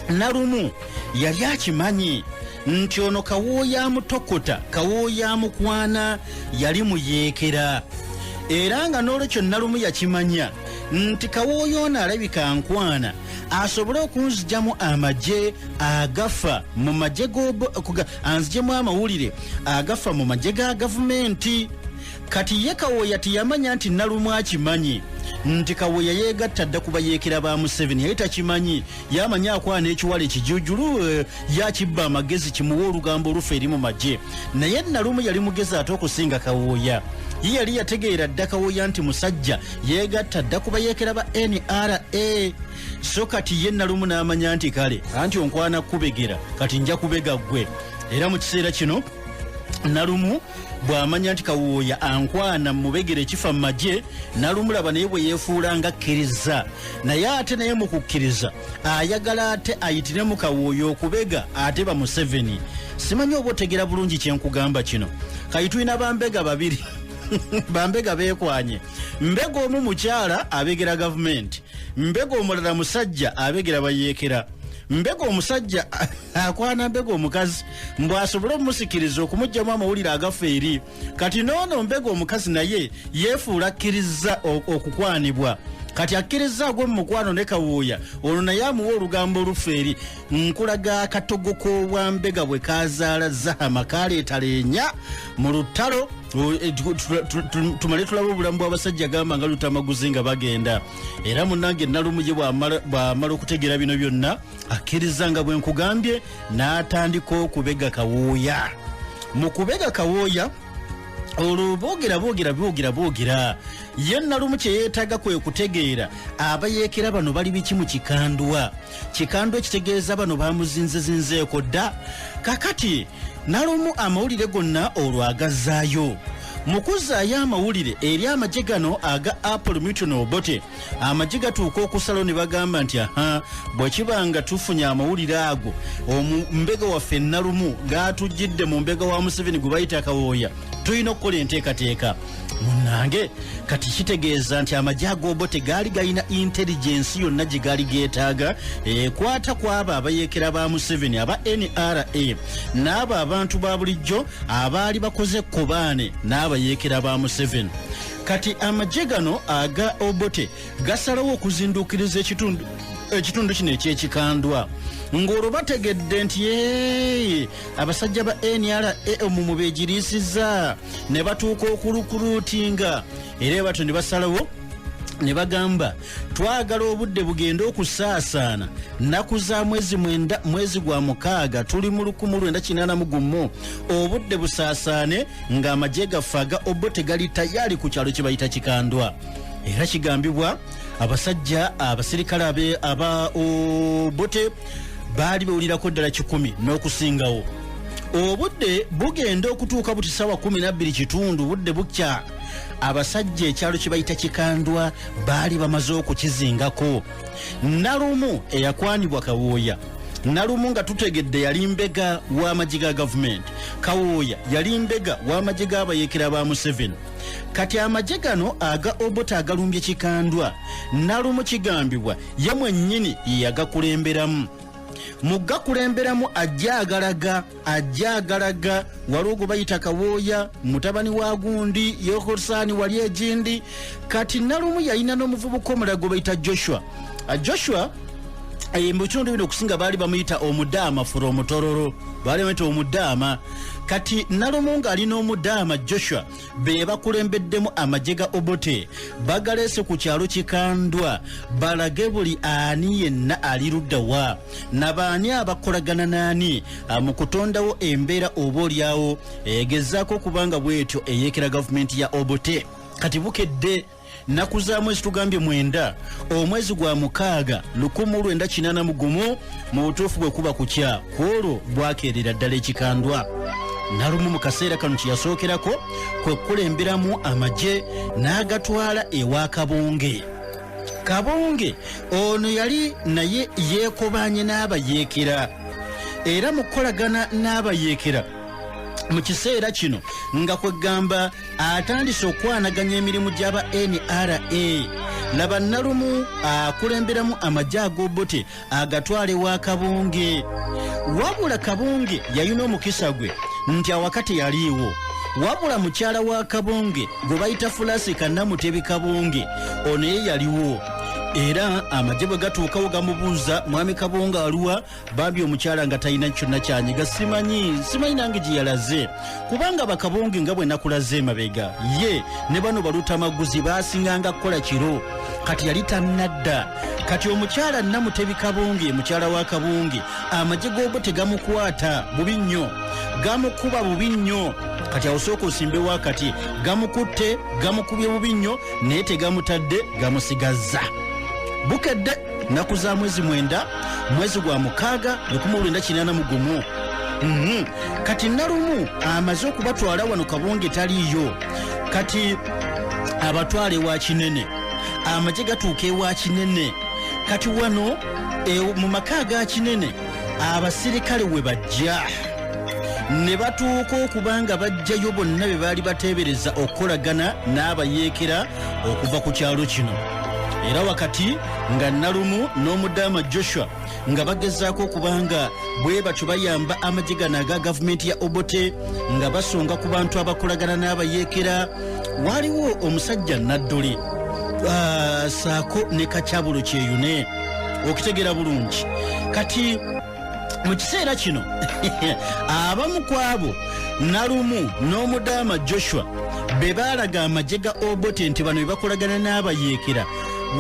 Nalumu yali akimanyi nti ono Kawoya amutokota, Kawoya amukwana, yali muyeekera. Era nga n'olwekyo Nalumu yakimanya nti Kawoya ono alabika nkwana asobole okunzijamu amagye agafa mu magye anzijemu amawulire agafa mu magye ga gavumenti. Kati ye Kawoya tiyamanya nti Nalumu akimanyi nti Kawoya yeegatta dda kuba yeekera ba Museveni. Yali takimanyi, yamanya akwana ekiwala ekijujulu yakibba amagezi kimuwa olugambo olufa eri mu magye. Naye Nalumu yali mugezi ate okusinga Kawoya. Ye yali yategeera dda Kawoya nti musajja yeegatta dda kuba yeekera ba NRA. So kati ye Nalumu n'amanya nti kale anti onkwana kubegera kati nja kubega ggwe. Era mu kiseera kino Nalumu bw'amanya nti Kawoya ankwana mubegere kifa mu magye, Nalumu laba naye bwe yeefuula nga akkiriza. Naye ate naye mu kukkiriza ayagala ate ayitiremu Kawoya okubega ate ba Museveni. Simanyi oba otegera bulungi kye nkugamba kino. Kati tulina bambega babiri bambega beekwanye. Mbega omu mukyala abegera gavumenti, mbega omulala musajja abegera bayeekera. Mbega omusajja akwana mbega omukazi mbw asobole okumusikiriza okumugjamu amawulire agafa eri. Kati noono mbega omukazi naye yeefuula akkiriza okukwanibwa. Kati akkiriza agwe mu mukwano ne Kawoya ono naye amuwa olugambo olufa eri. Nkulaga akatogo k'obwa mbega bwe kazaala Zahama kaleetaleenya mu lutalo. Tumale tulaba obulamu bw'abasajja gamba nga lutamaguzi nga bagenda. Era munnange Nalumu ye bw'amala okutegeera bino byonna akkiriza nga bwe nkugambye n'atandika okubega Kawoya. Mu kubega Kawoya olwo boogera ye Nalumu kye yeetaaga kwe kutegeera abayeekera bano bali biki mu kikandwa. Kikandwa ekitegeeza bano bamuzinzeeko dda. Kakati Nalumu amawulire gonna olwo agazaayo. Mu kuzzaayo amawulire eri amagye gano aga Apollo Milton Obote, amagye gatuuka okusalawo ne bagamba nti bwe kiba nga tufunye amawulire ago omumbega waffe Nalumu gaatujjidde mu mbega wa Museveni gwe bayita Kawoya, tulina okukola enteekateeka. Munnange kati kitegeeza nti amagye ag'Obote gaali galina intelligence yonna gye gaali geetaaga ekwata ku abo abayeekera ba Museveni aba NRA n'abo abantu ba bulijjo abaali bakoze ekkobaane n'abayeekera ba Museveni. Kati amagye gano aga Obote gasalawo okuzinduukiriza ekitundu kino ekyekikandwa ng'olwo bategedde nti abasajja ba NRA omumu beegiriisizza ne batuuka okulukuruutinga. Era bato ne basalawo ne bagamba twagala obudde bugenda okusaasaana nnaku za mwezi 6 tuli mu 1981 obudde busaasaane ng'amagye gaffe aga Obote gali tayali ku kyalo kye bayita kikandwa. Era kigambibwa abasajja abasirikale aba Obote baali bewulirako ddala 10 n'okusingawo. Obudde bugenda okutuuka buti ssaawa 12 budde bukya. Abasajja ekyalo kye bayita kikandwa baali bamaze okukizingako. Nalumu eyakwanibwa Kawoya, Nalumu nga tutegedde yali mbega w'amagye ga gavumenti, Kawoya yali mbega w'amagye g'abayeekera ba Museveni. Kati amagye gano aga Obote agalumbye kikandwa, Nalumu kigambibwa ye mwennyini yagakulemberamu. Mu gakulemberamu ajja agalaga wali ogwo bayita Kawoya, mutabani wa gundi Yokosani wali egindi. Kati Nalumu yalina n'omuvubuka omulala gwe bayita Joshua. Joshua mu kitundu bino okusinga baali bamuyita omudaama fura omutororo, baali bamuyita omudaama. Kati Nalumu ng'alina omudaama Joshua be bakulembeddemu amagye ga Obote bagaleese ku kyalo kikandwa balage buli ani yenna ali ludda wa nabaani abakolagana naani mu kutondawo embeera oba olyawo egezaako kubanga bwetyo eyeekera gavumenti ya Obote. Kati bukedde nnaku za mwezi tugambye 9 omwezi gwa 6 1981 mu butuufu bwe kuba kukya kwolwo bwakeerera ddala ekikandwa. Nalumu mu kaseera kano kye yasookerako kwe kulemberamu amagye n'agatwala ewa Kabonge. Kabonge ono yali naye yeekobaanye n'abayeekera, era mu kukolagana n'abayeekera mu kiseera kino nga kwegamba atandise okwanaganya emirimu gy'aba NRA. laba Nalumu akulemberamu amagye ag'Obote agatwale wa Kabonge. Wabula Kabonge yalina omukisa gwe nti awakati yaliiwo, wabula mukyala wa Kabonge gwe bayita Fulasi Kannamutebi Kabonge ono ye yaliwo. Era amagye bwe gatuukawo gamubuuza mwami Kabonge aluwa, bambi omukyala nga talina kyonna kyanyiga. Simanyi nange gye yalaze, kubanga bakabonge nga bwe nakulaze emabega ye ne bano balutamaguzi baasinganga kukola kiro, kati yali tannadda. Kati omukyala Namutebi Kabonge, mukyala wa Kabonge, amagye g'Obote gamukwata bubi nnyo, gamukuba bubi nnyo. Kati awosooka osimbe wakati, gamukutte gamukubye bubi nnyo naye tegamutadde, gamusigazza. Bukedde nnaku za mwezi 9 mwezi gwa 6 1981. Kati Nalumu amaze okubatwala wano Kabonge taliyo, kati abatwale wa Kinene, amagye gatuuka ewa Kinene. Kati wano mu maka ga Kinene abasirikale we bajja ne batuuka okubanga bajjayo bonna be baali bateebereza okukolagana n'abayeekera okuva ku kyalo kino. Era wakati nga Nalumu n'Omudaama Joshua nga bagezaako okubanga bwe batyo bayamba amagye gano aga gavumenti ya Obote nga basonga ku bantu abakolagana n'abayeekera, waliwo omusajja Nadduli saako ne Kacyabulo Kyeyune, okitegeera bulungi. Kati mu kiseera kino abamu ku abo Nalumu n'Omudaama Joshua be baalaga amagye ga Obote nti bano be bakolagana n'abayeekera,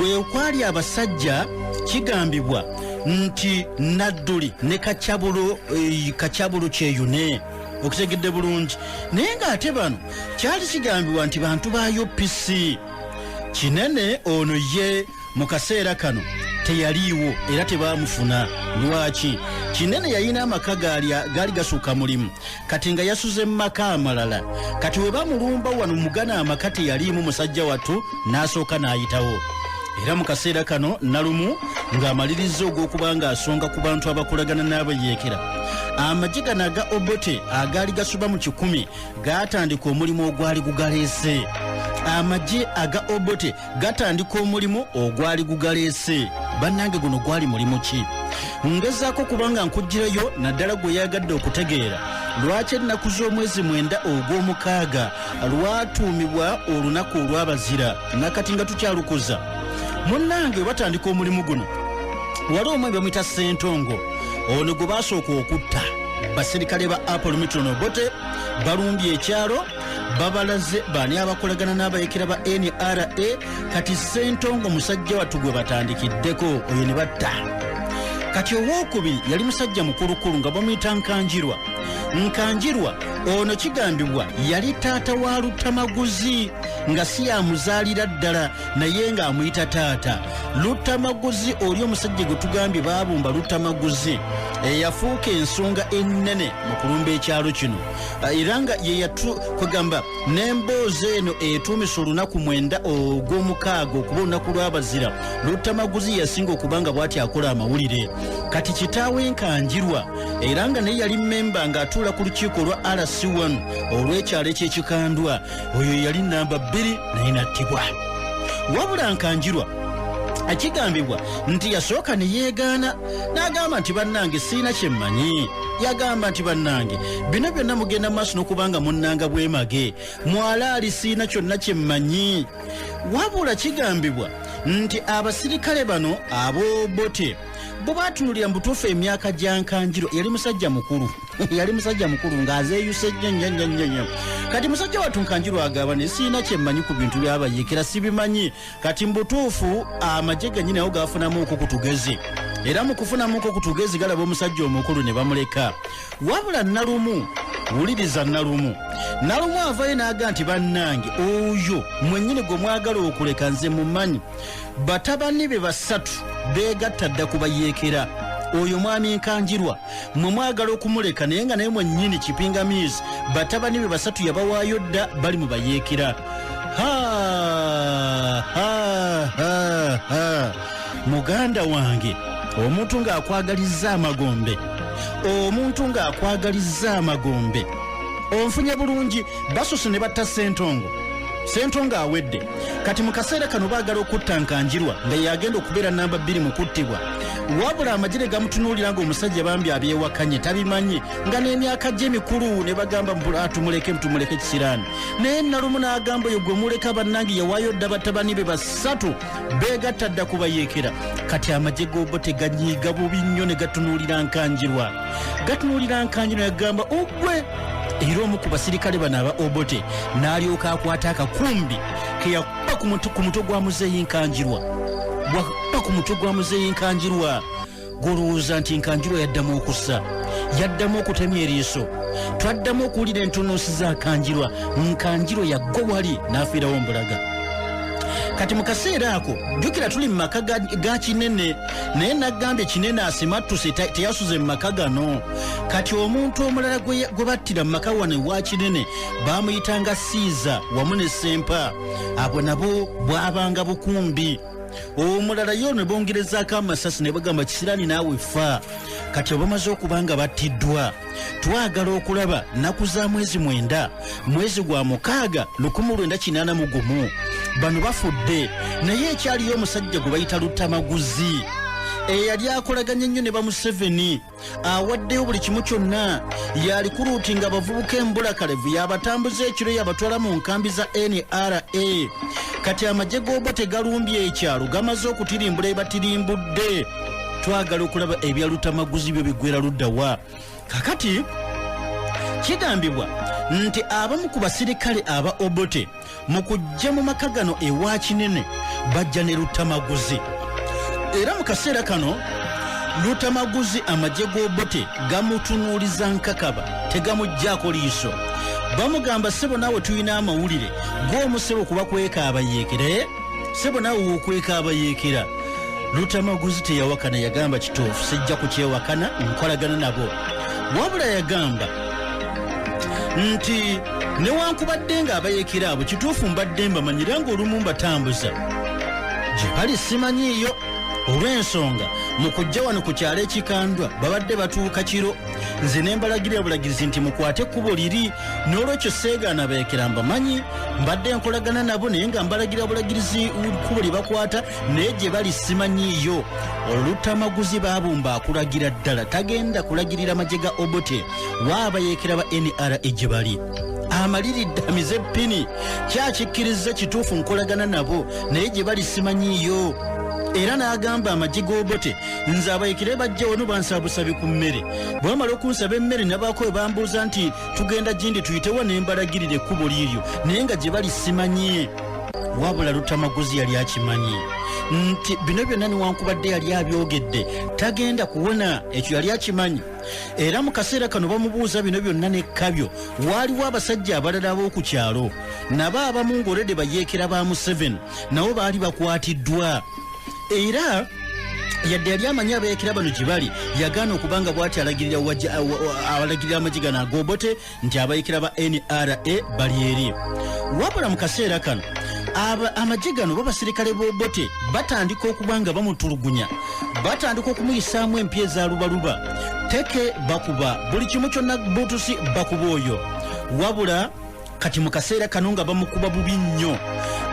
weekwali abasajja kigambibwa nti Nadduli ne Kacyabulo Kyeyune, okitegedde bulungi. Naye ng'ate bano kyali kigambibwa nti bantu ba UPC. Kinene ono ye mu kaseera kano teyaliiwo era tebaamufuna. Lwaki? Kinene yalina amaka gaali gasuuka mulimu, kati nga yasuze mu maka amalala. Kati we bamulumba wano mugana amaka teyaliimu, musajja wattu n'asooka n'ayitawo. Era mu kaseera kano Nalumu ng'amaliriza ogw'okubanga asonga ku bantu abakolagana n'abayeekera, amagye gano aga Obote agaali gasuba mu 10 gaatandika omulimu ogwali gugaleese. Amagye aga Obote gatandika omulimu ogwali gugaleese. Bannange guno gwali mulimu ki? Ngezaako kubanga nkugirayo naddala gwe yagadde okutegeera lwaki ennaku z'omwezi 9 ogw'omukaaga lwatuumibwa olunaku olw'abazira, nakati nga tukyalukuza. Munnange batandika omulimu guno, wali omwe bamuyita Ssentongo, ono gwe baasooka okutta. Basirikale ba Apollo Milton Obote balumbye ekyalo, babalaze baani abakolagana n'abayeekera ba NRA. Kati Ssentongo musajja wattu gwe batandikiddeko, oyo ne batta. Kati owookubiri yali musajja mukulukulu nga bamuyita Nkanjirwa. Nkanjirwa ono kigambibwa yali taata wa Lutamaguzi, nga si yamuzaalira ddala naye ng'amuyita taata. Lutamaguzi oli omusajja gwe tugambye baabumba Lutamaguzi eyafuuka ensonga ennene mu kulumba ekyalo kino, era nga ye kwegamba n'emboozi eno etuumisa olunaku 9 ogw'omukaaga okuba olunaku lw'abazira. Lutamaguzi yasinga okubanga bw'ati akola amawulire. Kati kitaawe Nkanjirwa era nga naye yali mmemba ng'atuula ku lukiiko lwa RC1 olw'ekyalo eky'ekikandwa, oyo yali namba 2 naye nattibwa. Wabula Nkanjirwa akigambibwa nti yasooka ne yeegaana n'agamba nti bannange siina kye mmanyi. Yagamba nti bannange bino byonna mugenda maaso n'okubanga munnanga bwemage, mwalaali siina kyonna kye mmanyi. Wabula kigambibwa nti abasirikale bano ab'Obote bwe baatunuulira mu butuufu emyaka gya Nkanjirwa yali musajja mukulu yali musajja mukulu ng'azeeyuse nnyo. Kati musajja wattu Nkanjirwa agamba ne siina kye mmanyi ku bintu by'abayeekera, sibimanyi. Kati mu butuufu amagye gannyini awo gaafunamuuko ku tugezi, era mu kufunamuuko ku tugezi galaba omusajja omukulu ne bamuleka. Wabula Nalumu, wuliriza Nalumu avayo n'aga nti bannange oyo mwennyini gwe mwagala okuleka nze mumanyi. Batabani be basatu beegatta dda ku bayeekera. Oyo mwami Nkanjirwa mwe mwagala okumuleka naye nga naye mwennyini kipingamiizi. Batabani be basatu yabawaayo dda bali mu bayeekera. Muganda wange, omuntu ng'akwagalizza amagombe, onfunye bulungi basose ne batta Ssentongo awedde kati mu kaseera kano baagala okutta Nkanjirwa nga yagenda okubeera namba 2 mu kuttibwa wabula amagye gamutunuulira ng'omusajja bambi abyewakanye tabimanyi nga n'emyaka gye mikulu ne bagamba tumuleke kisiraani naye nalumu n'agamba oyo gwe muleka bannange yawaayo dda batabani be 3 beegatta dda kubayeekera kati amagye g'Obote ganyiiga bubi nnyo ne gatunuulira Nkanjirwa yagamba ogwe era omu ku basirikale bano aba Obote n'alyoka akwata akakumbi ke yakuba ku mutwe gwa Muzeeyi Nkanjirwa golowooza nti Nkanjirwa yaddamu okussa yaddamu okutemya eriiso twaddamu okuwulira entunnunsi za Nkanjirwa yaggwa wali n'afiirawo mbulaga kati mu kaseera ako jjukira tuli mu maka ga Kinene naye nagambye Kinene asimattuse teyasuze mu maka gano kati omuntu omulala gwe battira mu maka wano wa Kinene baamuyitanga Siiza wamu ne Ssempa abo nabo bwabanga bukumbi omulala yo ne bongerezaako amasasi ne bagamba kisiraani naawe ffa kati obamaze okubanga battiddwa twagala okulaba nnaku za mwezi 9 mwezi gwa 6 1981 bano bafudde naye ekyaliyo omusajja gwe bayita Lutamaguzi eyali akolaganye nnyo ne ba Museveni awaddeyo buli kimu kyonna yali kuluutinga abavubuka embulakalevu yabatambuza ekiro yabatwala mu nkambi za NRA kati amagye g'Obote galumbye ekyalo gamaze okutirimbula ebatirimbudde twagala okulaba ebya Lutamaguzi byo bigwera luddawa kakati kigambibwa nti abamu ku basirikale aba Obote mu kujja mu maka gano ewa Kinene bajja ne Lutamaguzi era mu kaseera kano Lutamaguzi amagye g'Obote gamutunuuliza nkakaba tegamuggyako liiso bamugamba ssebo naawe tulina amawulire g'omusebo kuba kwekaaba yeekere ssebo naawe wokwekaaba yeekera Lutamaguzi teyawakana yagamba kituufu sijja kukyewakana nkolagana nabo wabula yagamba nti newankubadde nga abayeekera abo kituufu mbadde mbamanyira ng'olumu mbatambuza gye bali simanyiiyo olw'ensonga mu kujja wano ku kyalo ekikandwa babadde batuuka kiro nze ne mbalagira obulagirizi nti mukwate ekkubo liri n'olwekyo seegaana abayeekera mbamanyi mbadde nkolagana nabo naye nga mbalagira obulagirizi kkubo lye bakwata naye gye bali simanyiiyo Lutamaguzi baabumba akulagira ddala tagenda kulagirira magye ga Obote waabayeekera ba NRA gye bali amaliridde amize ppini kyakikkiriza kituufu nkolagana nabo naye gye bali simanyiiyo era n'agamba amagye g'Obote nze abayeekera bajja wano bansaba busabi ku mmere bwe bamala okunsaba emmere nabaako bambuuza nti tugenda gindi tuyitewa ne mbalagirira ekkubo liiryo naye nga gye bali simanyi wabula Lutamaguzi yali akimanyi nti bino byonna newankubadde yali abyogedde tagenda kuwona ekyo yali akimanyi era mu kaseera kano bamubuuza bino byonna nekkabyo waaliwo abasajja abalala ab'oku kyalo nabo abamu ng'olede bayeekera ba Museveni nabo baali bakwatiddwa era yadde yali amanyi abayeekera bano gye bali yagaana okubanga bw'ati alagirira amagye gano ag'Obote nti abayeekera ba NRA bali eri wabula mu kaseera kano amagye gano b'abasirikale b'Obote batandika okuba nga bamutulugunya batandika okumuyisaamu empya eza lubaluba teke bakuba buli kimu kyonna butusi bakuba oyo wabula kati mu kaseera kano nga bamukuba bubi nnyo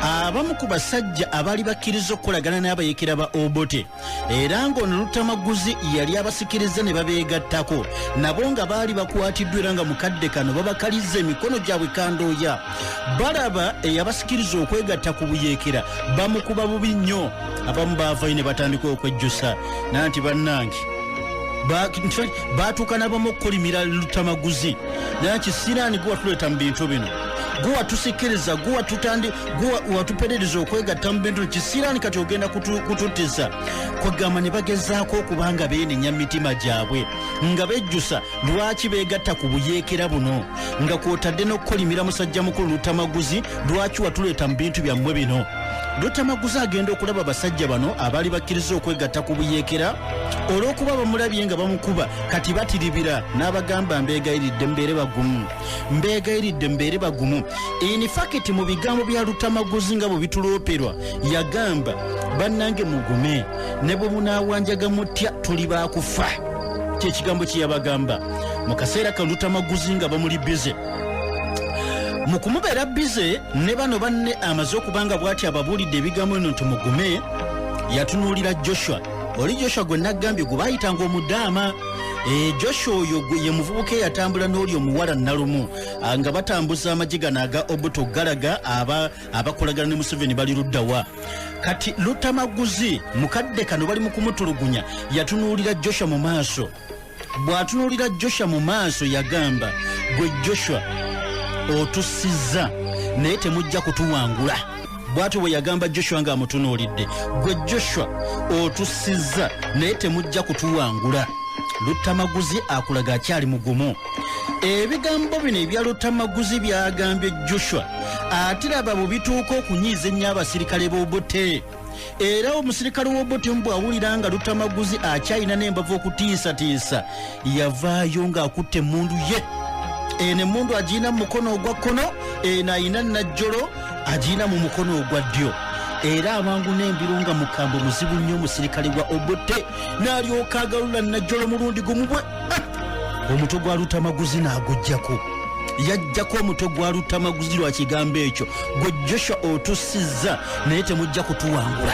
abamu ku basajja abaali bakkiriza okukolagana n'abayeekera ba Obote era ng'ono Lutamaguzi yali abasikiriza ne babeegattako nabo nga baali bakwatiddwa era nga mukadde kano babakalizza emikono gyabwe kandooya balaba eyabasikiriza okwegatta ku buyeekera bamukuba bubi nnyo abamu baavayo ne batandika okwejjusa nanti bannange baatuuka n'abamu okukolimira Lutamaguzi naye kisiraani gwe watuleeta mu bintu bino gwe watusikiriza gwe watuperereza okwegatta mu bintu kisiraani kati ogenda kututiza kwegamba ne bagezaako okubanga beenenya mitima gyabwe nga bejjusa lwaki beegatta ku buyeekera buno nga kwotadde n'okukolimira musajja mukulu Lutamaguzi lwaki watuleeta mu bintu byammwe bino Lutamaguzi agenda okulaba basajja bano abaali bakkiriza okwegatta ku buyeekera olw'okuba bamulabye nga bamukuba kati batiribira n'abagamba mbeegayiridde mbeere bagumu in fact mu bigambo bya Lutamaguzi nga bwe bitulooperwa yagamba bannange mugume ne bwe munaawanjaga mutya tuli baakufa kyekigambo kye yabagamba mu kaseera ka Lutamaguzi nga bamuli bize mukumubeera bize ne bano banne amaze okubanga bw'ati ababuulidde ebigambo bino nti mugume yatunuulira Joshua oli Joshua gwe naggambye gwe baayitanga omudaama. Joshua oyo ye muvubuka eyatambula n'oli omuwala Nalumu nga batambuza amajiga naga Obote Galaga abakolagana ne Museveni bali luddawa. Kati Lutamaguzi mukadde kano bali mu kumutulugunya yatunuulira Joshua mu maaso. Bw'atunuulira Joshua mu maaso yagamba, gwe Joshua otussizza naye temujja kutuwangula. Bw'atyo bwe yagamba Joshua nga amutunuulidde, gwe Joshua otussizza naye temujja kutuwangula. Lutamaguzi akulaga akyali mugumu. Ebigambo bino ebya Lutamaguzi byagambye Joshua ate laba bwe bituuka okunyiiza ennyo abasirikale b'Obote. Era omusirikale w'Obote mbw'awulira nga Lutamaguzi akyalina n'embavu okutiisatiisa yavaayo ng'akutte emmundu ye. Eno emmundu agiyina mu mukono ogwa kkono, eno ayina najjolo agiyina mu mukono ogwa ddyo. Era amangu n'embiro nga mukambo muzibu nnyo omusirikale wa Obote n'alyoka agalula najjolo mulundi gumu bwe. Omutwe gwa Lutamaguzi n'aguggyako. Yajjako omutwe gwa Lutamaguzi lwa kigambo ekyo, gwe Joshua otussizza naye temujja kutuwangula.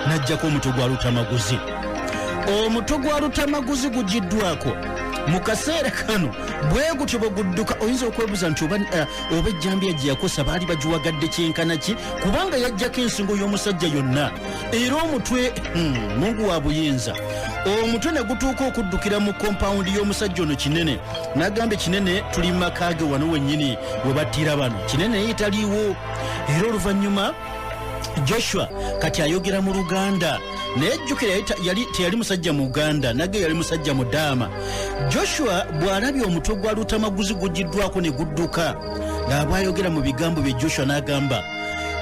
N'ajjako omutwe gwa Lutamaguzi. Omutwe gwa Lutamaguzi gugiddwako mu kaseera kano bwe gutyo bwe gudduka. Oyinza okwebuuza nti oba ejjambiya gye yakosa baali bagiwagadde kyenkana ki, kubanga yajjako ensingo y'omusajja yonna. Era omutwe Mungu wa buyinza, omutwe ne gutuuka okuddukira mu kompawundi y'omusajja ono Kinene. N'agambye Kinene tuli mu maka ge wano wennyini we battira bano. Kinene naye taliiwo. Era oluvannyuma Joshua kati ayogera mu Luganda. Naye jjukira teyali musajja mu Uganda, nage yali musajja mu Daama. Joshua bw'alabye omutwe gwa Lutamaguzi gugiddwako ne gudduka, ng'abwayogera mu bigambo bye Joshua n'agamba,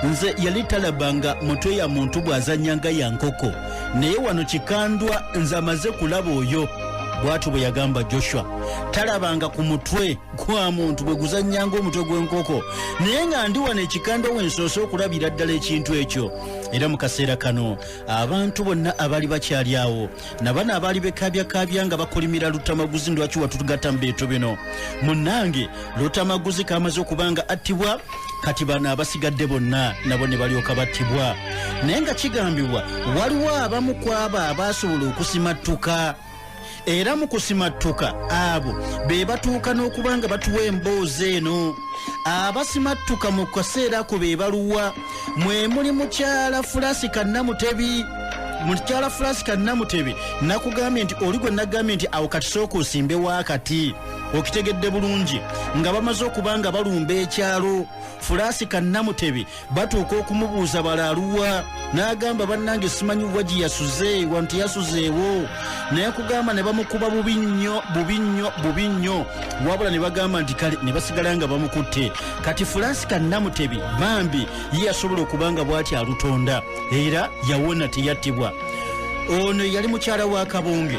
nze yali talabanga mutwe ya muntu bw'azannyanga ya nkoko, naye wano kikandwa nze amaze kulaba oyo. Bw'atyo bwe yagamba Joshua, talabanga ku mutwe gwa muntu bwe guzannyanga omutwe gw'enkoko, naye nga ndi wano ekikandwa wensoose okulabira ddala ekintu ekyo. Era mu kaseera kano abantu bonna abaali bakyali awo nabano abaali bekabyakabya nga bakolimira Lutamaguzi ndwaki watugatta mu bintu bino. Munnange Lutamaguzi kamaze okubanga attibwa, kati bano abasigadde bonna nabo ne balyoka battibwa. Naye nga kigambibwa waliwo abamu ku abo abaasobola okusimattuka. Era mu kusimattuka abo be batuuka n'okuba nga batuwa emboozi eno. Abasimattuka mu kaseera ako be baluwa? Mwe muli mukyala Fulasika Namutebi. Mukyala Fulasika Namutebi nakugambye nti oli gwe nagambye nti awo kati sooka osimbe waakati. Okitegedde bulungi nga bamaze okuba nga balumba ekyalo. Fulasika Namutebi batuuka okumubuuza balaaluwa, n'agamba bannange simanyi wagi yasuze wanti yasuzeewo. Naye kugamba ne bamukuba bubi nnyo wabula ne bagamba nti kale ne basigala nga bamukutte. Kati Fulasika Namutebi bambi ye yasobola okuba nga bw'ati alutonda era yawona teyattibwa. Ono yali mukyala wa Kabonge.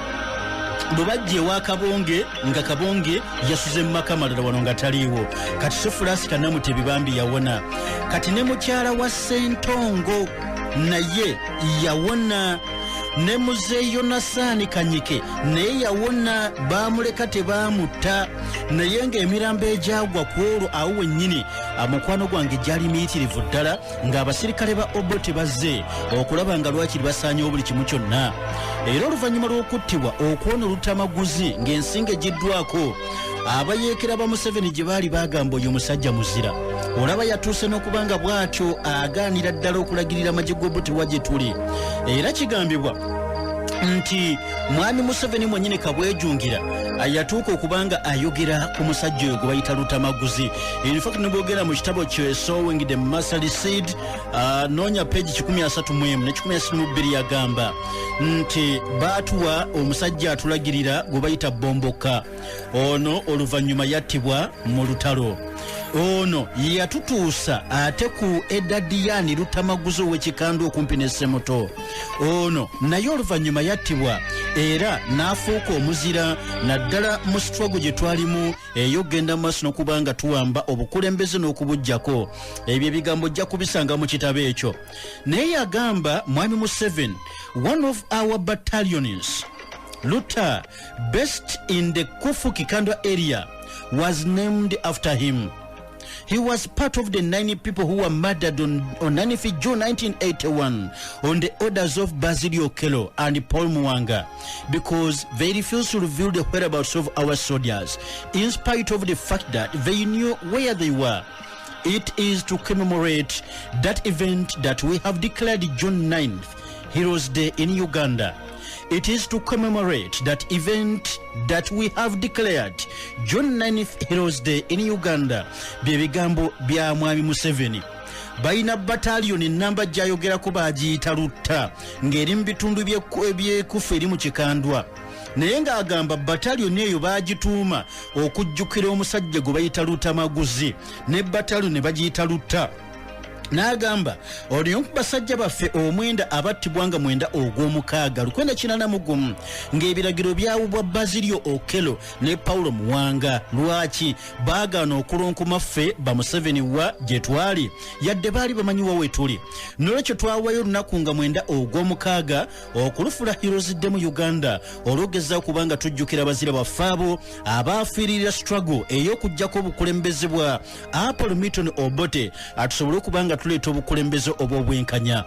Bwe bajja ewa Kabonge nga Kabonge yasuze mu maka malala wano nga taliiwo. Kati so Fulasika Namutebi bambi yawona. Kati ne mukyala wa Ssentongo naye yawona. Ne Muzeeyo Nasaani Kanyike naye yawona, baamuleka tebaamutta. Naye ng'emirambo egyagwa ku olwo awo wennyini mukwano gwange gyali miyitirivu ddala ng'abasirikale ba Obote bazze okulaba nga lwakiri basaanyewo buli kimu kyonna. Era oluvannyuma lw'okuttibwa okwono Lutamaguzi ng'ensingo egiddwako, abayeekera ba Museveni gye baali bagamba oyo musajja muzira. Olaba yatuuse n'okubanga bw'atyo agaanira ddala okulagirira amagye g'Obote wa gye tuli. Era kigambibwa nti mwami Museveni mwennyini kabwejungira yatuuka okubanga ayogera ku musajja oyo gwe bayita Lutamaguzi. In fact nebwogera mu kitabo kye Sowing the Marsali Seed noonya peegi 131 ne 132 yagamba nti baatuwa omusajja atulagirira gwe bayita Bomboka. Ono oluvannyuma yattibwa mu lutalo. Ono yatutuusa ate ku Edadiyani Lutamaguzi ow'ekikando okumpi ne Semoto. Ono naye oluvannyuma yattibwa era n'afuuka omuzira naddala mu struggle gye twalimu ey'okgenda mu maaso n'okuba nga tuwamba obukulembeze n'okubuggyako. Ebyo ebigambo ojja kubisanga mu kitabo ekyo. Naye yagamba mwami Museveni, one of our battalions, Luta, based in the Kufu Kikandwa area, was named after him. He was part of the 9 people who were murdered on 9th June 1981 on the orders of Basilio Okello and Paul Muwanga because they refused to reveal the whereabouts of our soldiers in spite of the fact that they knew where they were. It is to commemorate that event that we have declared June 9th Heroes Day in Uganda. It is to commemorate that event that we have declared June 9th Heroes Day in Uganda. Byebigambo bya Mwami Museveni. Baina battalion namba jayogera ko bagiyita Lutta ng'eri mu bitundu by'ekufa eri mu kikandwa. Naye ng'agamba battalion eyo bagituuma okujjukira omusajja gwe bayita Lutta Maguzi ne battalion ne bagiyita Lutta. N'agamba olyo basajja baffe omwenda abattibwanga mwenda ogw'omukaaga 1981 ng'ebiragiro byawubwa Basilio Okello ne Paulo Muwanga. Lwaki baagaana okulonkoma ffe ba Museveni wa gye twali yadde baali bamanyiwa we tuli. Nolwekyo twawayo olunaku nga mwenda ogw'omukaaga okulufula Heroes Day mu Uganda olwogeza kubanga tujjukira bazira baffe abo abaafiirira struggle ey'okuggyako obukulembeze bwa Apollo Milton Obote atusobole okubanga tuleeta obukulembeze obw'obwenkanya.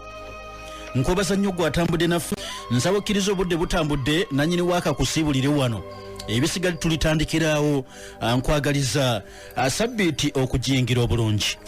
Nkobaza nnyo gwatambudde naffe nsaba okkiriza obudde butambudde nannyini waaka kusiibulire wano ebisigadde tulitandikiraawo. Nkwagaliza sabbiiti okujingira obulungi.